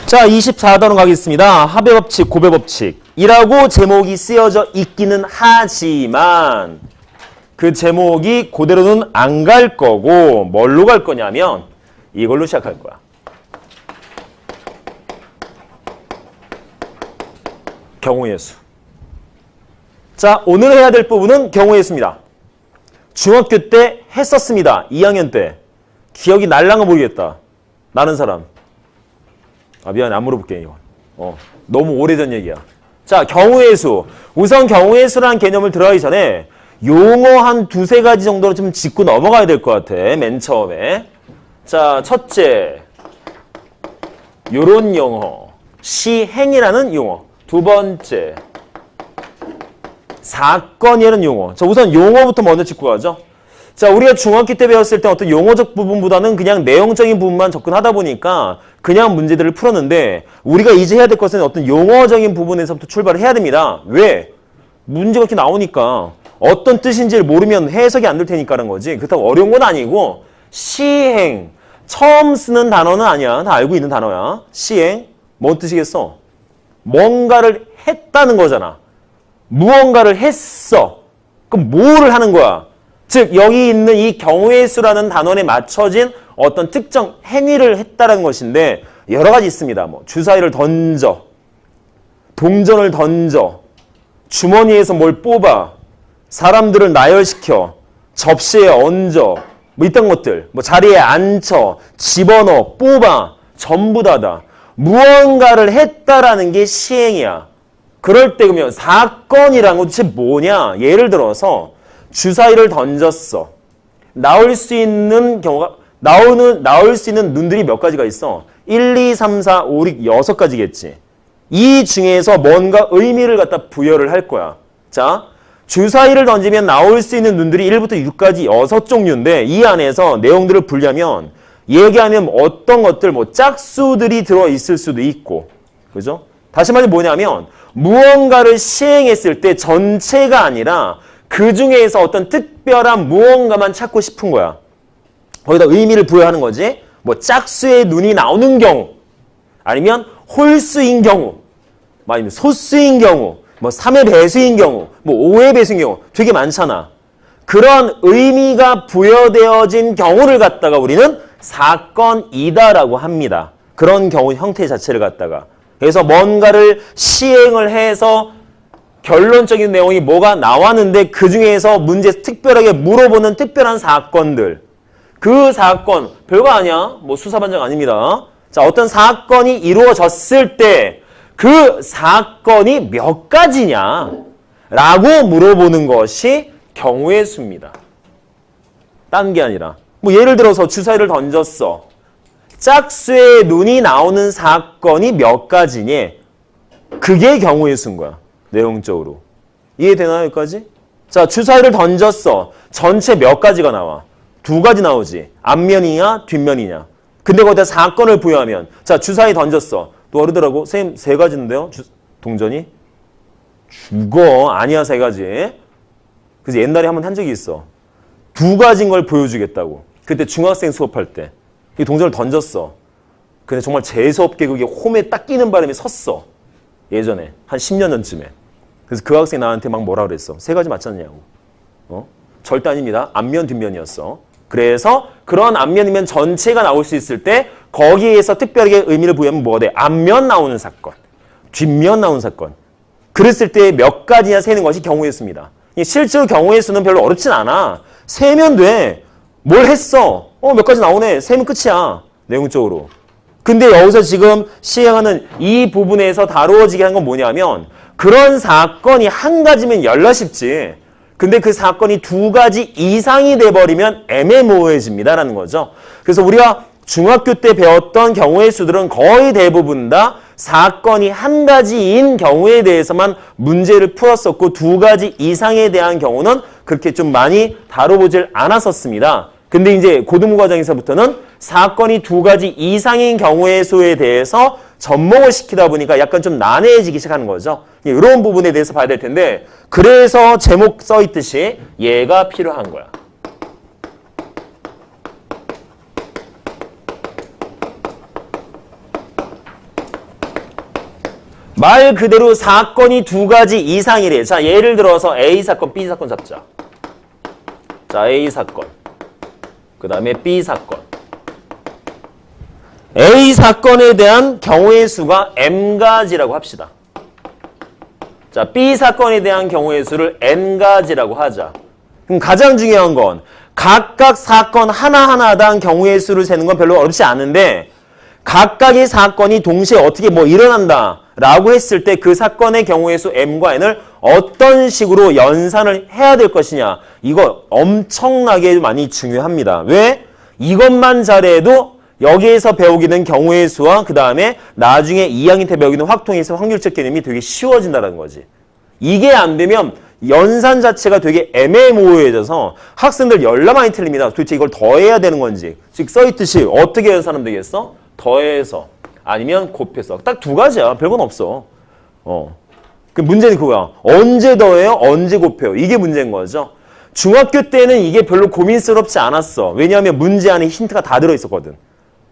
자, 24단원 가겠습니다. 합의법칙, 고배법칙이라고 제목이 쓰여져 있기는 하지만 그 제목이 그대로는 안 갈 거고 뭘로 갈 거냐면 이걸로 시작할 거야. 경우의 수. 자, 오늘 해야 될 부분은 경우의 수입니다. 중학교 때 했었습니다. 2학년 때. 기억이 날랑은 모르겠다. 나는 사람. 아, 미안해. 안 물어볼게, 이거. 너무 오래전 얘기야. 자, 경우의 수. 우선 경우의 수라는 개념을 들어가기 전에 용어 한 두세 가지 정도로 좀 짚고 넘어가야 될 것 같아. 맨 처음에. 자, 첫째. 요런 용어. 시행이라는 용어. 두 번째. 사건이라는 용어. 자, 우선 용어부터 먼저 짚고 가죠. 자, 우리가 중학교 때 배웠을 때 어떤 용어적 부분보다는 그냥 내용적인 부분만 접근하다 보니까 그냥 문제들을 풀었는데 우리가 이제 해야 될 것은 어떤 용어적인 부분에서부터 출발을 해야 됩니다. 왜? 문제가 이렇게 나오니까 어떤 뜻인지를 모르면 해석이 안 될 테니까라는 거지. 그렇다고 어려운 건 아니고 시행. 처음 쓰는 단어는 아니야. 다 알고 있는 단어야. 시행. 뭔 뜻이겠어? 뭔가를 했다는 거잖아. 무언가를 했어. 그럼 뭐를 하는 거야? 즉 여기 있는 이 경우의 수라는 단원에 맞춰진 어떤 특정 행위를 했다는 것인데 여러 가지 있습니다. 뭐 주사위를 던져, 동전을 던져, 주머니에서 뭘 뽑아, 사람들을 나열시켜, 접시에 얹어, 뭐 이딴 것들, 뭐 자리에 앉혀, 집어넣어, 뽑아, 전부 다다. 무언가를 했다라는 게 시행이야. 그럴 때 그러면 사건이란 건 도대체 뭐냐? 예를 들어서 주사위를 던졌어. 나올 수 있는 경우가 나올 수 있는 눈들이 몇 가지가 있어? 1, 2, 3, 4, 5, 6, 6가지겠지. 이 중에서 뭔가 의미를 갖다 부여를 할 거야. 자, 주사위를 던지면 나올 수 있는 눈들이 1부터 6까지 6종류인데 이 안에서 내용들을 보려면 얘기하면 어떤 것들 뭐 짝수들이 들어 있을 수도 있고. 그죠? 다시 말해 뭐냐면 무언가를 시행했을 때 전체가 아니라 그 중에서 어떤 특별한 무언가만 찾고 싶은 거야. 거기다 의미를 부여하는 거지. 뭐 짝수의 눈이 나오는 경우, 아니면 홀수인 경우, 아니면 소수인 경우, 뭐 3의 배수인 경우, 뭐 5의 배수인 경우 되게 많잖아. 그런 의미가 부여되어진 경우를 갖다가 우리는 사건이다라고 합니다. 그런 경우 형태 자체를 갖다가. 그래서 뭔가를 시행을 해서 결론적인 내용이 뭐가 나왔는데 그 중에서 문제 특별하게 물어보는 특별한 사건들. 그 사건 별거 아니야. 뭐 수사반장 아닙니다. 자, 어떤 사건이 이루어졌을 때 그 사건이 몇 가지냐 라고 물어보는 것이 경우의 수입니다. 딴 게 아니라 뭐 예를 들어서 주사위를 던졌어. 짝수의 눈이 나오는 사건이 몇 가지니? 그게 경우의 수인 거야. 내용적으로. 이해되나요, 여기까지? 자, 주사위를 던졌어. 전체 몇 가지가 나와? 2가지 나오지. 앞면이냐, 뒷면이냐. 근데 거기다 사건을 부여하면 자, 주사위 던졌어. 또 어르더라고. 선생님, 3가지인데요? 동전이? 죽어. 아니야, 3가지. 그래서 옛날에 한번 한 적이 있어. 2가지인 걸 보여주겠다고. 그때 중학생 수업할 때. 이 동전을 던졌어. 근데 정말 재수없게 그게 홈에 딱 끼는 바람에 섰어. 예전에. 한 10년 전쯤에. 그래서 그 학생이 나한테 막 뭐라 그랬어. 3가지 맞지 않냐고. 절대 아닙니다. 앞면, 뒷면이었어. 그래서 그런 앞면이면 전체가 나올 수 있을 때 거기에서 특별하게 의미를 부여하면 뭐가 돼? 앞면 나오는 사건, 뒷면 나오는 사건. 그랬을 때 몇 가지냐 세는 것이 경우의 수입니다. 실제로 경우의 수는 별로 어렵진 않아. 세면 돼. 뭘 했어? 몇 가지 나오네. 세면 끝이야. 내용적으로. 근데 여기서 지금 시행하는 이 부분에서 다루어지게 한 건 뭐냐면 그런 사건이 한 가지면 열나 싶지. 근데 그 사건이 2가지 이상이 돼버리면 애매모호해집니다라는 거죠. 그래서 우리가 중학교 때 배웠던 경우의 수들은 거의 대부분 다 사건이 한 가지인 경우에 대해서만 문제를 풀었었고 2가지 이상에 대한 경우는 그렇게 좀 많이 다뤄보질 않았었습니다. 근데 이제 고등부 과정에서부터는 사건이 2가지 이상인 경우의 수에 대해서 접목을 시키다 보니까 약간 좀 난해해지기 시작하는 거죠. 이런 부분에 대해서 봐야 될 텐데 그래서 제목 써있듯이 얘가 필요한 거야. 말 그대로 사건이 두 가지 이상이래. 자, 예를 들어서 A 사건, B 사건 잡자. 자, A 사건. 그 다음에 B 사건. A 사건에 대한 경우의 수가 M가지라고 합시다. 자, B 사건에 대한 경우의 수를 N가지라고 하자. 그럼 가장 중요한 건 각각 사건 하나하나당 경우의 수를 세는 건 별로 어렵지 않은데 각각의 사건이 동시에 어떻게 뭐 일어난다 라고 했을 때 그 사건의 경우의 수 M과 N을 어떤 식으로 연산을 해야 될 것이냐. 이거 엄청나게 많이 중요합니다. 왜? 이것만 잘해도 여기에서 배우게 된 경우의 수와 그 다음에 나중에 2학년 때 배우게 된 확통에서 확률적 개념이 되게 쉬워진다는 거지. 이게 안 되면 연산 자체가 되게 애매모호해져서 학생들 열나 많이 틀립니다. 도대체 이걸 더해야 되는 건지. 즉 써있듯이 어떻게 연산하면 되겠어? 더해서 아니면 곱해서. 딱 두 가지야. 별건 없어. 그 문제는 그거야. 언제 더해요? 언제 곱해요? 이게 문제인 거죠. 중학교 때는 이게 별로 고민스럽지 않았어. 왜냐하면 문제 안에 힌트가 다 들어있었거든.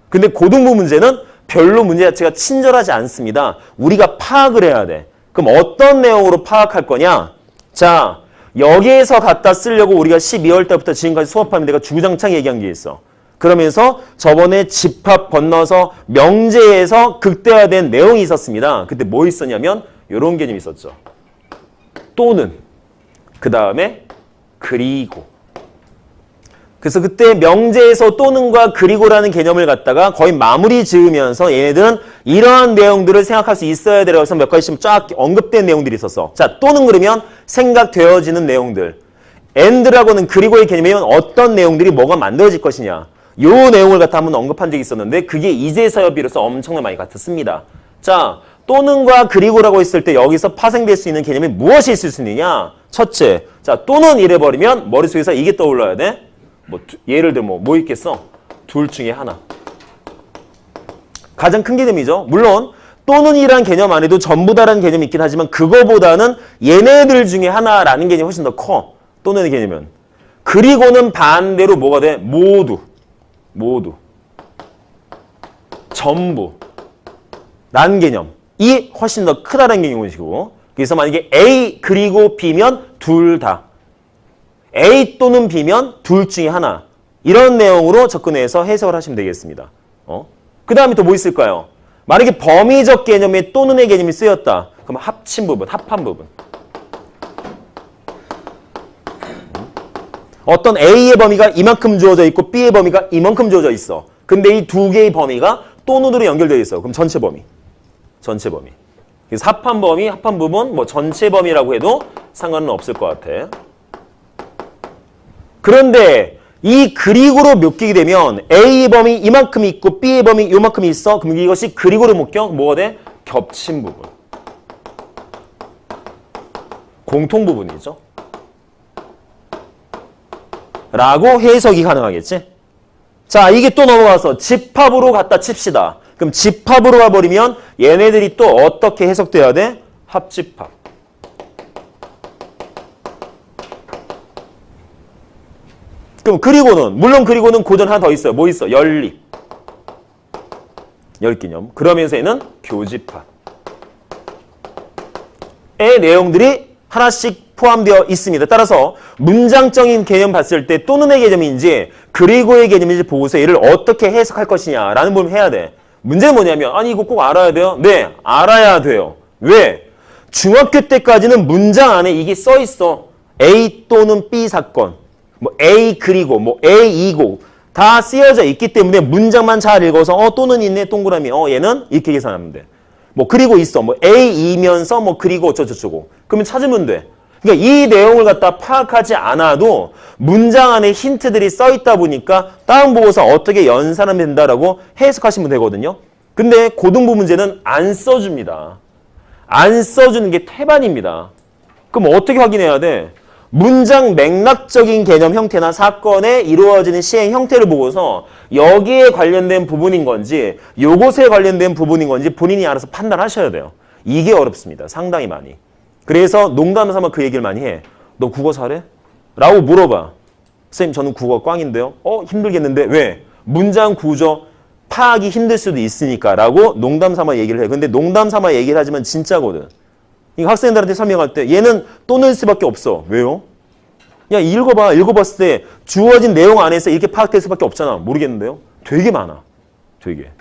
근데 고등부 문제는 별로 문제 자체가 친절하지 않습니다. 우리가 파악을 해야 돼. 그럼 어떤 내용으로 파악할 거냐? 자, 여기에서 갖다 쓰려고 우리가 12월 때부터 지금까지 수업하면 내가 주구장창 얘기한 게 있어. 그러면서 저번에 집합 건너서 명제에서 극대화된 내용이 있었습니다. 그때 뭐 있었냐면 이런 개념이 있었죠. 또는, 그 다음에 그리고. 그래서 그때 명제에서 또는과 그리고라는 개념을 갖다가 거의 마무리 지으면서 얘네들은 이러한 내용들을 생각할 수 있어야 되라고 해서 몇 가지씩 쫙 언급된 내용들이 있었어. 자, 또는 그러면 생각되어지는 내용들. and라고는 그리고의 개념이면 어떤 내용들이 뭐가 만들어질 것이냐. 요 내용을 갖다 한번 언급한 적이 있었는데 그게 이제서야 비로소 엄청나게 많이 같았습니다. 자, 또는과 그리고라고 했을 때 여기서 파생될 수 있는 개념이 무엇이 있을 수 있느냐? 첫째, 자, 또는 이래버리면 머릿속에서 이게 떠올라야 돼. 뭐 예를 들어 뭐 있겠어? 둘 중에 하나. 가장 큰 개념이죠. 물론 또는이란 개념 안에도 전부 다라는 개념이 있긴 하지만 그거보다는 얘네들 중에 하나라는 개념이 훨씬 더 커. 또는의 개념은. 그리고는 반대로 뭐가 돼? 모두. 전부. 라는 개념이 훨씬 더 크다는 개념이시고. 그래서 만약에 A 그리고 B면 둘 다. A 또는 B면 둘 중에 하나. 이런 내용으로 접근해서 해석을 하시면 되겠습니다. 그 다음에 또 뭐 있을까요? 만약에 범위적 개념에 또는의 개념이 쓰였다. 그럼 합친 부분, 합한 부분. 어떤 A의 범위가 이만큼 주어져 있고 B의 범위가 이만큼 주어져 있어. 근데 이 두 개의 범위가 또는으로 연결되어 있어. 그럼 전체 범위. 전체 범위. 그래서 합한 범위, 합한 부분, 뭐 전체 범위라고 해도 상관은 없을 것 같아. 그런데 이 그리고로 묶이게 되면 A의 범위 이만큼 있고 B의 범위 이만큼 있어. 그럼 이것이 그리고로 묶여 뭐가 돼? 겹친 부분. 공통 부분이죠. 라고 해석이 가능하겠지? 자, 이게 또 넘어가서 집합으로 갖다 칩시다. 그럼 집합으로 가버리면 얘네들이 또 어떻게 해석돼야 돼? 합집합. 그럼 그리고는 물론 그리고는 고전 하나 더 있어요. 뭐 있어? 연립. 열개념. 그러면서 얘는 교집합. 의 내용들이 하나씩 포함되어 있습니다. 따라서 문장적인 개념 봤을 때 또는의 개념인지 그리고의 개념인지 보고서 얘를 어떻게 해석할 것이냐라는 부분을 해야 돼. 문제는 뭐냐면 아니 이거 꼭 알아야 돼요? 네, 알아야 돼요. 왜? 중학교 때까지는 문장 안에 이게 써 있어. A 또는 B 사건. 뭐 A 그리고 뭐 A이고 다 쓰여져 있기 때문에 문장만 잘 읽어서 또는 있네 동그라미 얘는 이렇게 계산하면 돼. 뭐 그리고 있어 뭐 A이면서 뭐 그리고 어쩌고저쩌고 그러면 찾으면 돼. 그러니까 이 내용을 갖다 파악하지 않아도 문장 안에 힌트들이 써 있다 보니까 다음 보고서 어떻게 연산하면 된다라고 해석하시면 되거든요. 근데 고등부 문제는 안 써줍니다. 안 써주는 게 태반입니다. 그럼 어떻게 확인해야 돼? 문장 맥락적인 개념 형태나 사건에 이루어지는 시행 형태를 보고서 여기에 관련된 부분인 건지 요것에 관련된 부분인 건지 본인이 알아서 판단하셔야 돼요. 이게 어렵습니다. 상당히 많이. 그래서 농담 삼아 그 얘기를 많이 해. 너 국어 잘해? 라고 물어봐. 선생님 저는 국어 꽝인데요. 힘들겠는데 왜? 문장 구조 파악이 힘들 수도 있으니까 라고 농담 삼아 얘기를 해. 근데 농담 삼아 얘기를 하지만 진짜거든. 이거 학생들한테 설명할 때 얘는 또 넣을 수밖에 없어. 왜요? 야, 읽어봐. 읽어봤을 때 주어진 내용 안에서 이렇게 파악될 수밖에 없잖아. 모르겠는데요? 되게 많아. 되게.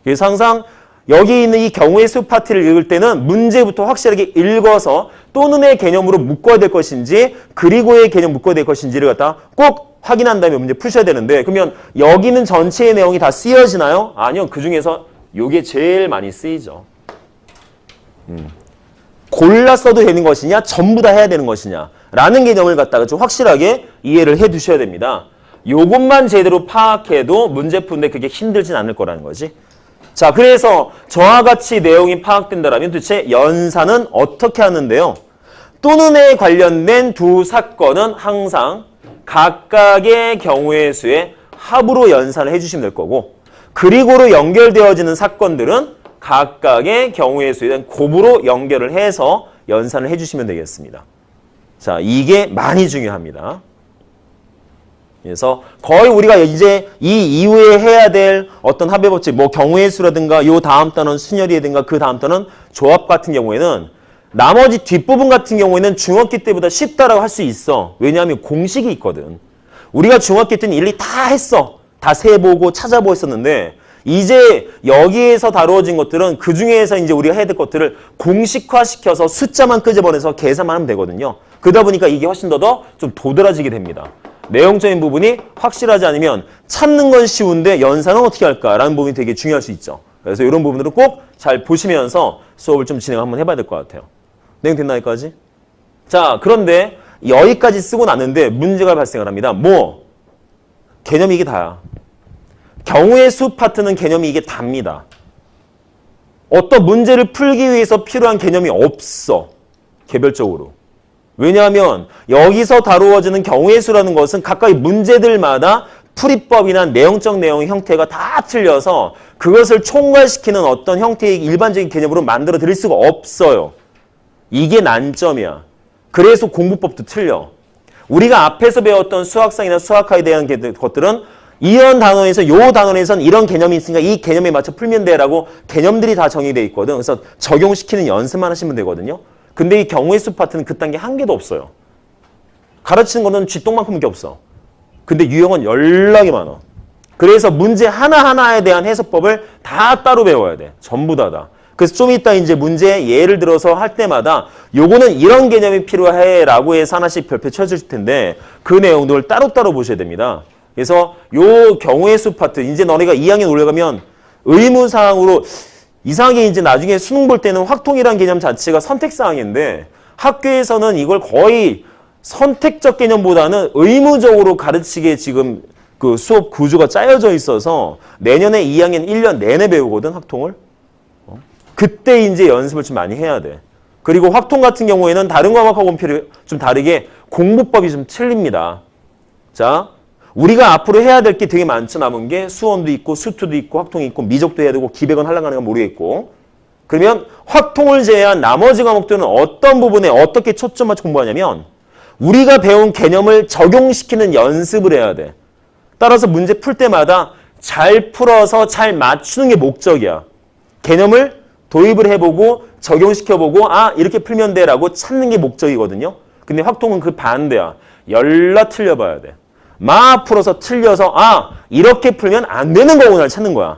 그래서 항상 여기 있는 이 경우의 수 파트를 읽을 때는 문제부터 확실하게 읽어서 또는의 개념으로 묶어야 될 것인지 그리고의 개념 묶어야 될 것인지를 갖다 꼭 확인한 다음에 문제 푸셔야 되는데 그러면 여기는 전체의 내용이 다 쓰여지나요? 아니요. 그중에서 이게 제일 많이 쓰이죠. 골라 써도 되는 것이냐 전부 다 해야 되는 것이냐 라는 개념을 갖다가 좀 확실하게 이해를 해 두셔야 됩니다. 요것만 제대로 파악해도 문제 푸는데 그게 힘들진 않을 거라는 거지. 자, 그래서 저와 같이 내용이 파악된다면 도대체 연산은 어떻게 하는데요? 또는에 관련된 두 사건은 항상 각각의 경우의 수의 합으로 연산을 해주시면 될 거고 그리고로 연결되어지는 사건들은 각각의 경우의 수에 대한 곱으로 연결을 해서 연산을 해주시면 되겠습니다. 자, 이게 많이 중요합니다. 그래서 거의 우리가 이제 이 이후에 해야 될 어떤 합의 법칙, 뭐 경우의 수라든가 요 다음 단어는 순열이라든가 그 다음 단어는 조합 같은 경우에는 나머지 뒷부분 같은 경우에는 중학기 때보다 쉽다라고 할 수 있어. 왜냐하면 공식이 있거든. 우리가 중학기 때는 일일이 다 했어. 다 세보고 찾아보고 했었는데 이제 여기에서 다루어진 것들은 그 중에서 이제 우리가 해야 될 것들을 공식화시켜서 숫자만 끄집어내서 계산만 하면 되거든요. 그러다 보니까 이게 훨씬 더 좀 도드라지게 됩니다. 내용적인 부분이 확실하지 않으면 찾는 건 쉬운데 연산은 어떻게 할까라는 부분이 되게 중요할 수 있죠. 그래서 이런 부분들은 꼭 잘 보시면서 수업을 좀 진행 한번 해봐야 될 것 같아요. 내용 됐나 여기까지? 자, 그런데 여기까지 쓰고 나는데 문제가 발생을 합니다. 뭐? 개념이 이게 다야. 경우의 수 파트는 개념이 이게 답니다. 어떤 문제를 풀기 위해서 필요한 개념이 없어. 개별적으로. 왜냐하면 여기서 다루어지는 경우의 수라는 것은 각각의 문제들마다 풀이법이나 내용적 내용의 형태가 다 틀려서 그것을 총괄시키는 어떤 형태의 일반적인 개념으로 만들어 드릴 수가 없어요. 이게 난점이야. 그래서 공부법도 틀려. 우리가 앞에서 배웠던 수학상이나 수학화에 대한 것들은 이런 단원에서 요 단원에서는 이런 개념이 있으니까 이 개념에 맞춰 풀면 돼라고 개념들이 다 정의되어 있거든. 그래서 적용시키는 연습만 하시면 되거든요. 근데 이 경우의 수 파트는 그딴 게 한 개도 없어요. 가르치는 거는 쥐똥만큼밖에 없어. 근데 유형은 연락이 많아. 그래서 문제 하나하나에 대한 해석법을 다 따로 배워야 돼. 전부 다. 그래서 좀 이따 이제 문제 예를 들어서 할 때마다 요거는 이런 개념이 필요해 라고 해서 하나씩 별표 쳐줄 텐데 그 내용들을 따로따로 보셔야 됩니다. 그래서 요 경우의 수 파트 이제 너네가 2학년 올라가면 의무사항으로 이상하게 이제 나중에 수능 볼 때는 확통이라는 개념 자체가 선택사항인데 학교에서는 이걸 거의 선택적 개념보다는 의무적으로 가르치게 지금 그 수업 구조가 짜여져 있어서 내년에 2학년 1년 내내 배우거든, 확통을. 그때 이제 연습을 좀 많이 해야 돼. 그리고 확통 같은 경우에는 다른 과목하고는 좀 다르게 공부법이 좀 틀립니다. 자, 우리가 앞으로 해야 될 게 되게 많죠. 남은 게 수원도 있고 수투도 있고 확통이 있고 미적도 해야 되고 기백은 하려고 하는 건 모르겠고. 그러면 확통을 제외한 나머지 과목들은 어떤 부분에 어떻게 초점 맞춰 공부하냐면 우리가 배운 개념을 적용시키는 연습을 해야 돼. 따라서 문제 풀 때마다 잘 풀어서 잘 맞추는 게 목적이야. 개념을 도입을 해보고 적용시켜보고 아 이렇게 풀면 돼 라고 찾는 게 목적이거든요. 근데 확통은 그 반대야. 열라 틀려봐야 돼. 막 풀어서 틀려서 아 이렇게 풀면 안 되는 거구나 찾는 거야.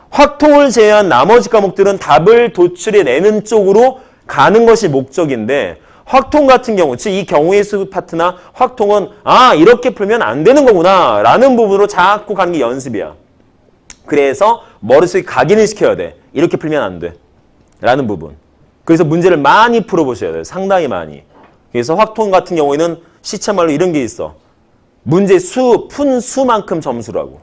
확통을 제외한 나머지 과목들은 답을 도출해내는 쪽으로 가는 것이 목적인데 확통 같은 경우, 즉 이 경우의 수 파트나 확통은 아 이렇게 풀면 안 되는 거구나 라는 부분으로 자꾸 가는 게 연습이야. 그래서 머릿속에 각인을 시켜야 돼. 이렇게 풀면 안 돼. 라는 부분. 그래서 문제를 많이 풀어보셔야 돼요. 상당히 많이. 그래서 확통 같은 경우에는 시체말로 이런 게 있어. 문제 푼 수만큼 점수라고.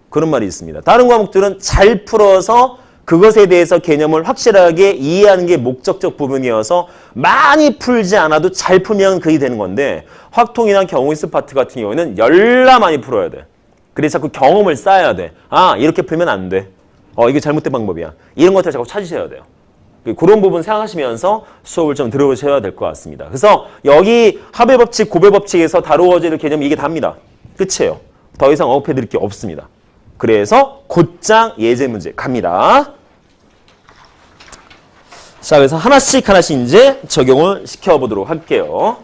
그런 말이 있습니다. 다른 과목들은 잘 풀어서 그것에 대해서 개념을 확실하게 이해하는 게 목적적 부분이어서 많이 풀지 않아도 잘 풀면 그게 되는 건데 확통이나 경우의 수 파트 같은 경우에는 열나 많이 풀어야 돼. 그래서 자꾸 경험을 쌓아야 돼. 아 이렇게 풀면 안 돼. 이게 잘못된 방법이야. 이런 것들 자꾸 찾으셔야 돼요. 그런 부분 생각하시면서 수업을 좀 들어보셔야 될 것 같습니다. 그래서 여기 합의법칙, 고배법칙에서 다루어질 개념이 이게 답니다. 끝이에요. 더 이상 언급해드릴 게 없습니다. 그래서 곧장 예제 문제 갑니다. 자, 그래서 하나씩 이제 적용을 시켜보도록 할게요.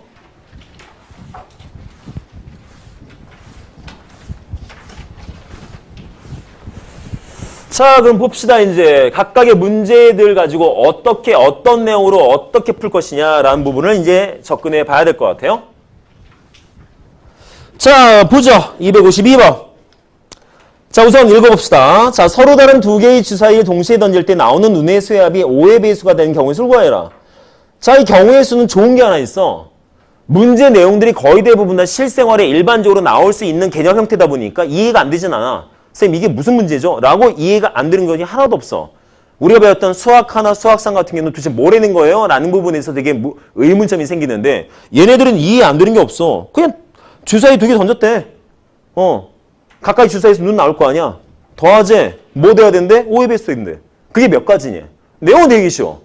자, 그럼 봅시다. 이제 각각의 문제들 가지고 어떻게, 어떤 내용으로 어떻게 풀 것이냐라는 부분을 이제 접근해 봐야 될 것 같아요. 자, 보죠. 252번. 자, 우선 읽어봅시다. 자, 서로 다른 두 개의 주사위를 동시에 던질 때 나오는 눈의 수의 합이 5의 배수가 되는 경우의 수를 구하여라. 자, 이 경우의 수는 좋은 게 하나 있어. 문제 내용들이 거의 대부분 다 실생활에 일반적으로 나올 수 있는 개념 형태다 보니까 이해가 안 되진 않아. 선생님 이게 무슨 문제죠? 라고 이해가 안 되는 것이 하나도 없어. 우리가 배웠던 수학 하나, 수학상 같은 경우는 도대체 뭐라는 거예요? 라는 부분에서 되게 의문점이 생기는데 얘네들은 이해 안 되는 게 없어. 그냥 주사위 2개 던졌대. 가까이 주사위에서 눈 나올 거 아니야. 더하재 뭐 돼야 된대? 5의 배수인데. 그게 몇 가지냐? 내용은 되게 쉬워.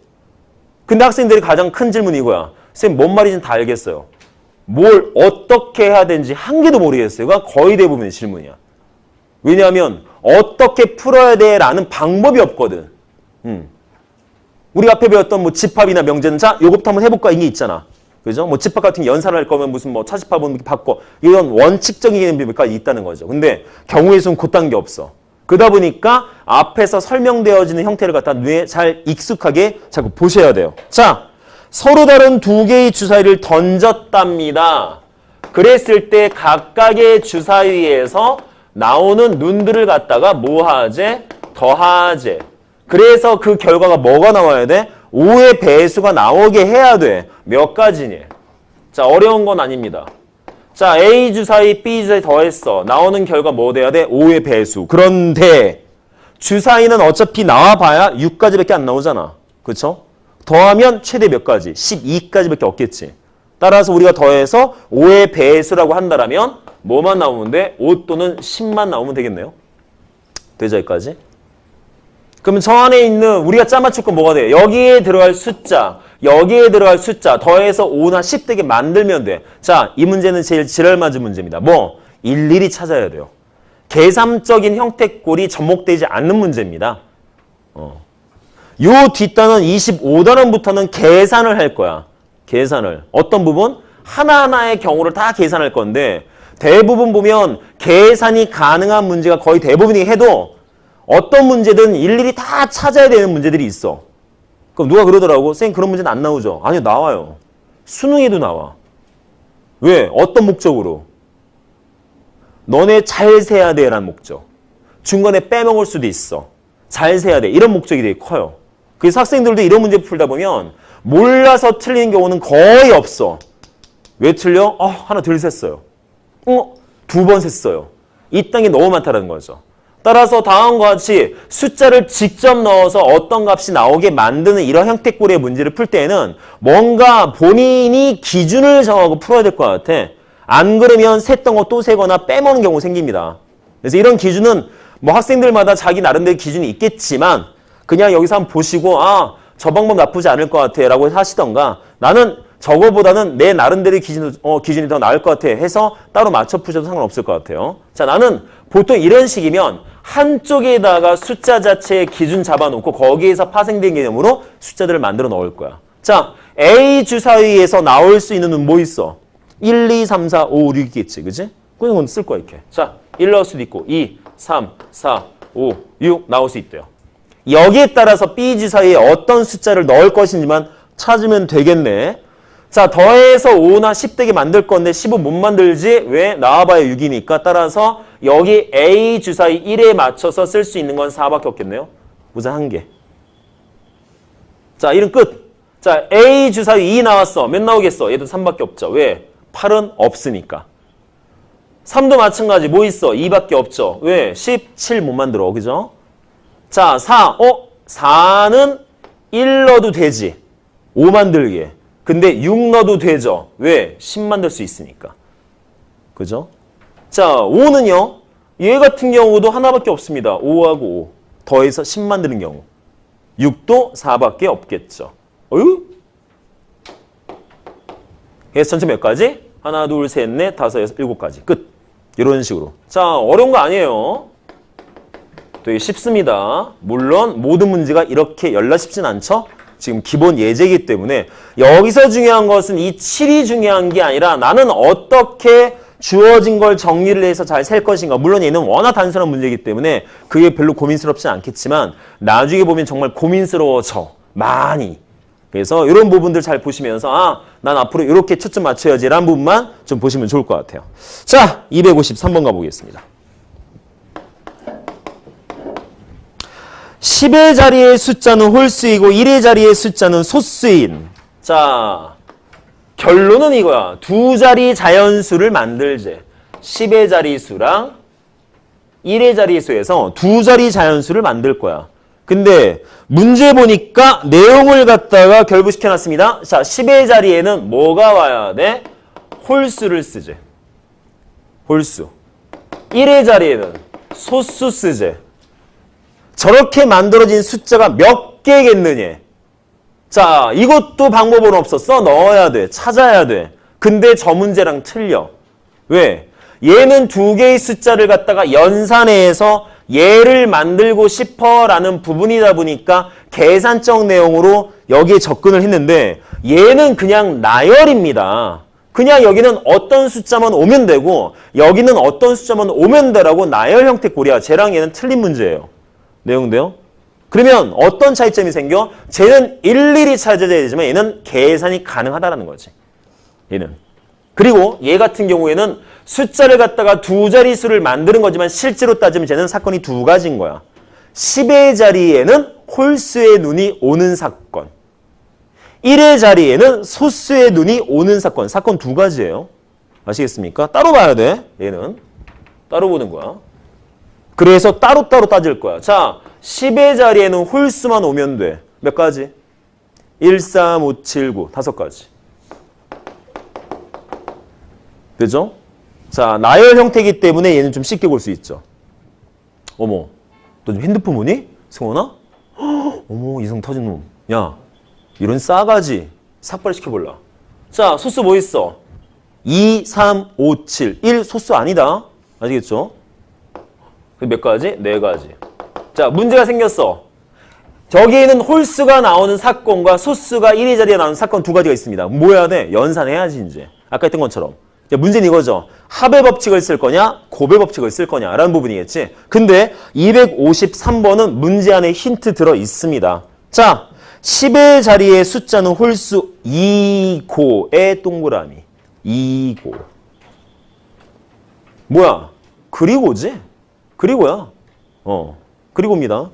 근데 학생들이 가장 큰 질문이 이거야. 선생님 뭔 말인지 다 알겠어요. 뭘 어떻게 해야 되는지 한 개도 모르겠어요가 거의 대부분의 질문이야. 왜냐하면 어떻게 풀어야 돼라는 방법이 없거든. 우리 앞에 배웠던 뭐 집합이나 명제는 자, 요것부터 한번 해볼까 이게 있잖아. 그죠? 뭐 집합 같은 게 연산을 할 거면 무슨 뭐 차집합은 바꿔 이런 원칙적인 개념들까지 있다는 거죠. 근데 경우의 수는 그딴 게 없어. 그러다 보니까 앞에서 설명되어지는 형태를 갖다 눈에 잘 익숙하게 자꾸 보셔야 돼요. 자, 서로 다른 두 개의 주사위를 던졌답니다. 그랬을 때 각각의 주사위에서 나오는 눈들을 갖다가 뭐 하재? 더하재. 그래서 그 결과가 뭐가 나와야 돼? 5의 배수가 나오게 해야 돼. 몇 가지니? 자, 어려운 건 아닙니다. 자, A 주사위, B 주사위 더했어. 나오는 결과 뭐 돼야 돼? 5의 배수. 그런데 주사위는 어차피 나와봐야 6가지밖에 안 나오잖아. 그렇죠? 더하면 최대 몇 가지? 12가지밖에 없겠지. 따라서 우리가 더해서 5의 배수라고 한다면 뭐만 나오면 돼? 5 또는 10만 나오면 되겠네요. 되죠, 여기까지? 그러면 저 안에 있는 우리가 짜맞출 건 뭐가 돼? 여기에 들어갈 숫자, 여기에 들어갈 숫자 더해서 5나 10 되게 만들면 돼. 자, 이 문제는 제일 지랄맞은 문제입니다. 뭐? 일일이 찾아야 돼요. 계산적인 형태꼴이 접목되지 않는 문제입니다. 요 뒷단원 25단원부터는 계산을 할 거야. 계산을. 어떤 부분? 하나하나의 경우를 다 계산할 건데 대부분 보면 계산이 가능한 문제가 거의 대부분이 해도 어떤 문제든 일일이 다 찾아야 되는 문제들이 있어. 그럼 누가 그러더라고. 쌤 그런 문제는 안 나오죠. 아니요, 나와요. 수능에도 나와. 왜? 어떤 목적으로? 너네 잘 세야 돼 라는 목적. 중간에 빼먹을 수도 있어. 잘 세야 돼. 이런 목적이 되게 커요. 그래서 학생들도 이런 문제 풀다 보면 몰라서 틀리는 경우는 거의 없어. 왜 틀려? 하나 덜 셌어요. 2번 셌어요. 이 땅이 너무 많다는 거죠. 따라서 다음과 같이 숫자를 직접 넣어서 어떤 값이 나오게 만드는 이런 형태꼴의 문제를 풀 때에는 뭔가 본인이 기준을 정하고 풀어야 될 것 같아. 안 그러면 셌던 거 또 세거나 빼먹는 경우 생깁니다. 그래서 이런 기준은 뭐 학생들마다 자기 나름대로 기준이 있겠지만 그냥 여기서 한번 보시고 저 방법 나쁘지 않을 것 같아 라고 하시던가 나는 저거보다는 내 나름대로 기준이 더 나을 것 같아 해서 따로 맞춰 푸셔도 상관없을 것 같아요. 자, 나는 보통 이런 식이면 한쪽에다가 숫자 자체의 기준 잡아놓고 거기에서 파생된 개념으로 숫자들을 만들어 넣을 거야. 자, A 주사위에서 나올 수 있는 는 뭐 있어? 1, 2, 3, 4, 5, 6 있겠지. 그지? 그건 쓸 거야 이렇게. 자, 1 넣을 수도 있고 2, 3, 4, 5, 6 나올 수 있대요. 여기에 따라서 B 주사위에 어떤 숫자를 넣을 것인지만 찾으면 되겠네. 자, 더해서 5나 10 되게 만들 건데 10은 못 만들지? 왜? 나와봐야 6이니까. 따라서 여기 A 주사위 1에 맞춰서 쓸 수 있는 건 4밖에 없겠네요. 우선 한 개. 자, 1은 끝. 자, A 주사위 2 나왔어. 몇 나오겠어? 얘도 3밖에 없죠. 왜? 8은 없으니까. 3도 마찬가지. 뭐 있어? 2밖에 없죠. 왜? 17 못 만들어. 그죠? 자, 4. 4는 1 넣어도 되지. 5 만들게. 근데 6 넣어도 되죠. 왜? 10 만들 수 있으니까. 그죠? 자, 5는요. 얘 같은 경우도 하나밖에 없습니다. 5하고 5. 더해서 10 만드는 경우. 6도 4밖에 없겠죠. 어휴? 그래서 전체 몇 가지? 하나, 둘, 셋, 넷, 다섯, 여섯, 일곱 가지. 끝. 이런 식으로. 자, 어려운 거 아니에요. 되게 쉽습니다. 물론 모든 문제가 이렇게 열나 쉽진 않죠? 지금 기본 예제이기 때문에 여기서 중요한 것은 이 7이 중요한 게 아니라 나는 어떻게 주어진 걸 정리를 해서 잘 셀 것인가. 물론 얘는 워낙 단순한 문제이기 때문에 그게 별로 고민스럽진 않겠지만 나중에 보면 정말 고민스러워져. 많이. 그래서 이런 부분들 잘 보시면서 난 앞으로 이렇게 초점 맞춰야지 라는 부분만 좀 보시면 좋을 것 같아요. 자, 253번 가보겠습니다. 10의 자리의 숫자는 홀수이고 1의 자리의 숫자는 소수인. 자, 결론은 이거야. 두 자리 자연수를 만들재. 10의 자리수랑 1의 자리수에서 두 자리 자연수를 만들 거야. 근데 문제 보니까 내용을 갖다가 결부시켜놨습니다. 자, 10의 자리에는 뭐가 와야 돼? 홀수를 쓰재. 홀수. 1의 자리에는 소수 쓰재. 저렇게 만들어진 숫자가 몇 개겠느냐. 자, 이것도 방법은 없었어. 넣어야 돼. 찾아야 돼. 근데 저 문제랑 틀려. 왜? 얘는 두 개의 숫자를 갖다가 연산해서 얘를 만들고 싶어라는 부분이다 보니까 계산적 내용으로 여기에 접근을 했는데 얘는 그냥 나열입니다. 그냥 여기는 어떤 숫자만 오면 되고 여기는 어떤 숫자만 오면 되라고 나열 형태 꼴이야. 쟤랑 얘는 틀린 문제예요. 내용도요. 그러면 어떤 차이점이 생겨? 쟤는 일일이 찾아야 되지만 얘는 계산이 가능하다는 거지. 얘는. 그리고 얘 같은 경우에는 숫자를 갖다가 두 자릿수를 만드는 거지만 실제로 따지면 쟤는 사건이 두 가지인 거야. 10의 자리에는 홀수의 눈이 오는 사건. 1의 자리에는 소수의 눈이 오는 사건. 사건 두 가지예요. 아시겠습니까? 따로 봐야 돼. 얘는. 따로 보는 거야. 그래서 따로따로 따질 거야. 자, 10의 자리에는 홀수만 오면 돼. 몇 가지? 1, 3, 5, 7, 9. 다섯 가지. 되죠? 자, 나열 형태이기 때문에 얘는 좀 쉽게 볼 수 있죠. 어머, 너 지금 핸드폰 보니? 승원아? 어머, 이성 터진 놈. 야, 이런 싸가지 삭발시켜볼라. 자, 소수 뭐 있어? 2, 3, 5, 7. 1 소수 아니다. 아시겠죠? 몇 가지? 네 가지. 자, 문제가 생겼어. 저기에는 홀수가 나오는 사건과 소수가 1의 자리에 나오는 사건 두 가지가 있습니다. 뭐 해야 돼? 연산해야지 이제. 아까 했던 것처럼. 문제는 이거죠. 합의 법칙을 쓸 거냐, 곱의 법칙을 쓸 거냐라는 부분이겠지. 근데 253번은 문제 안에 힌트 들어 있습니다. 자, 10의 자리의 숫자는 홀수 2고의 동그라미. 2고. 뭐야? 그리고지? 그리고야. 그리고입니다.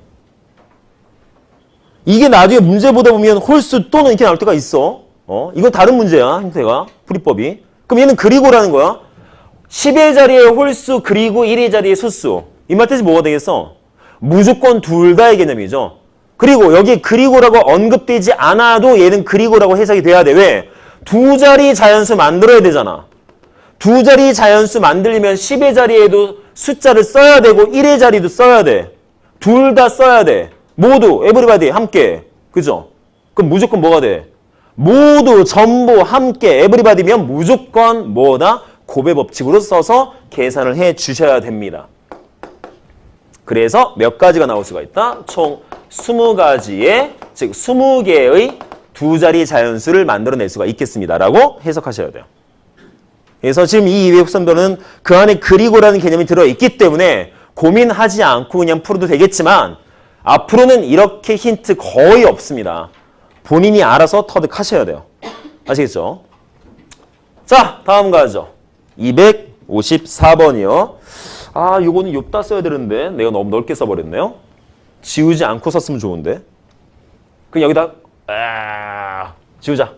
이게 나중에 문제 보다 보면 홀수 또는 이렇게 나올 때가 있어. 이건 다른 문제야, 형태가. 풀이법이. 그럼 얘는 그리고라는 거야. 10의 자리에 홀수 그리고 1의 자리에 소수. 이 말 뜻이 뭐가 되겠어? 무조건 둘 다의 개념이죠. 그리고 여기 그리고라고 언급되지 않아도 얘는 그리고라고 해석이 돼야 돼. 왜? 두 자리 자연수 만들어야 되잖아. 두 자리 자연수 만들려면 10의 자리에도 숫자를 써야 되고 1의 자리도 써야 돼. 둘 다 써야 돼. 모두 에브리바디 함께. 그죠? 그럼 무조건 뭐가 돼? 모두 전부 함께 에브리바디면 무조건 뭐다? 곱의 법칙으로 써서 계산을 해 주셔야 됩니다. 그래서 몇 가지가 나올 수가 있다? 총 20가지의, 즉 20개의 두 자리 자연수를 만들어낼 수가 있겠습니다. 라고 해석하셔야 돼요. 그래서 지금 이 253번은 그 안에 그리고라는 개념이 들어있기 때문에 고민하지 않고 그냥 풀어도 되겠지만 앞으로는 이렇게 힌트 거의 없습니다. 본인이 알아서 터득하셔야 돼요. 아시겠죠? 자, 다음 가죠. 254번이요. 아, 요거는 욥다 써야 되는데 내가 너무 넓게 써버렸네요. 지우지 않고 썼으면 좋은데. 그럼 여기다 지우자.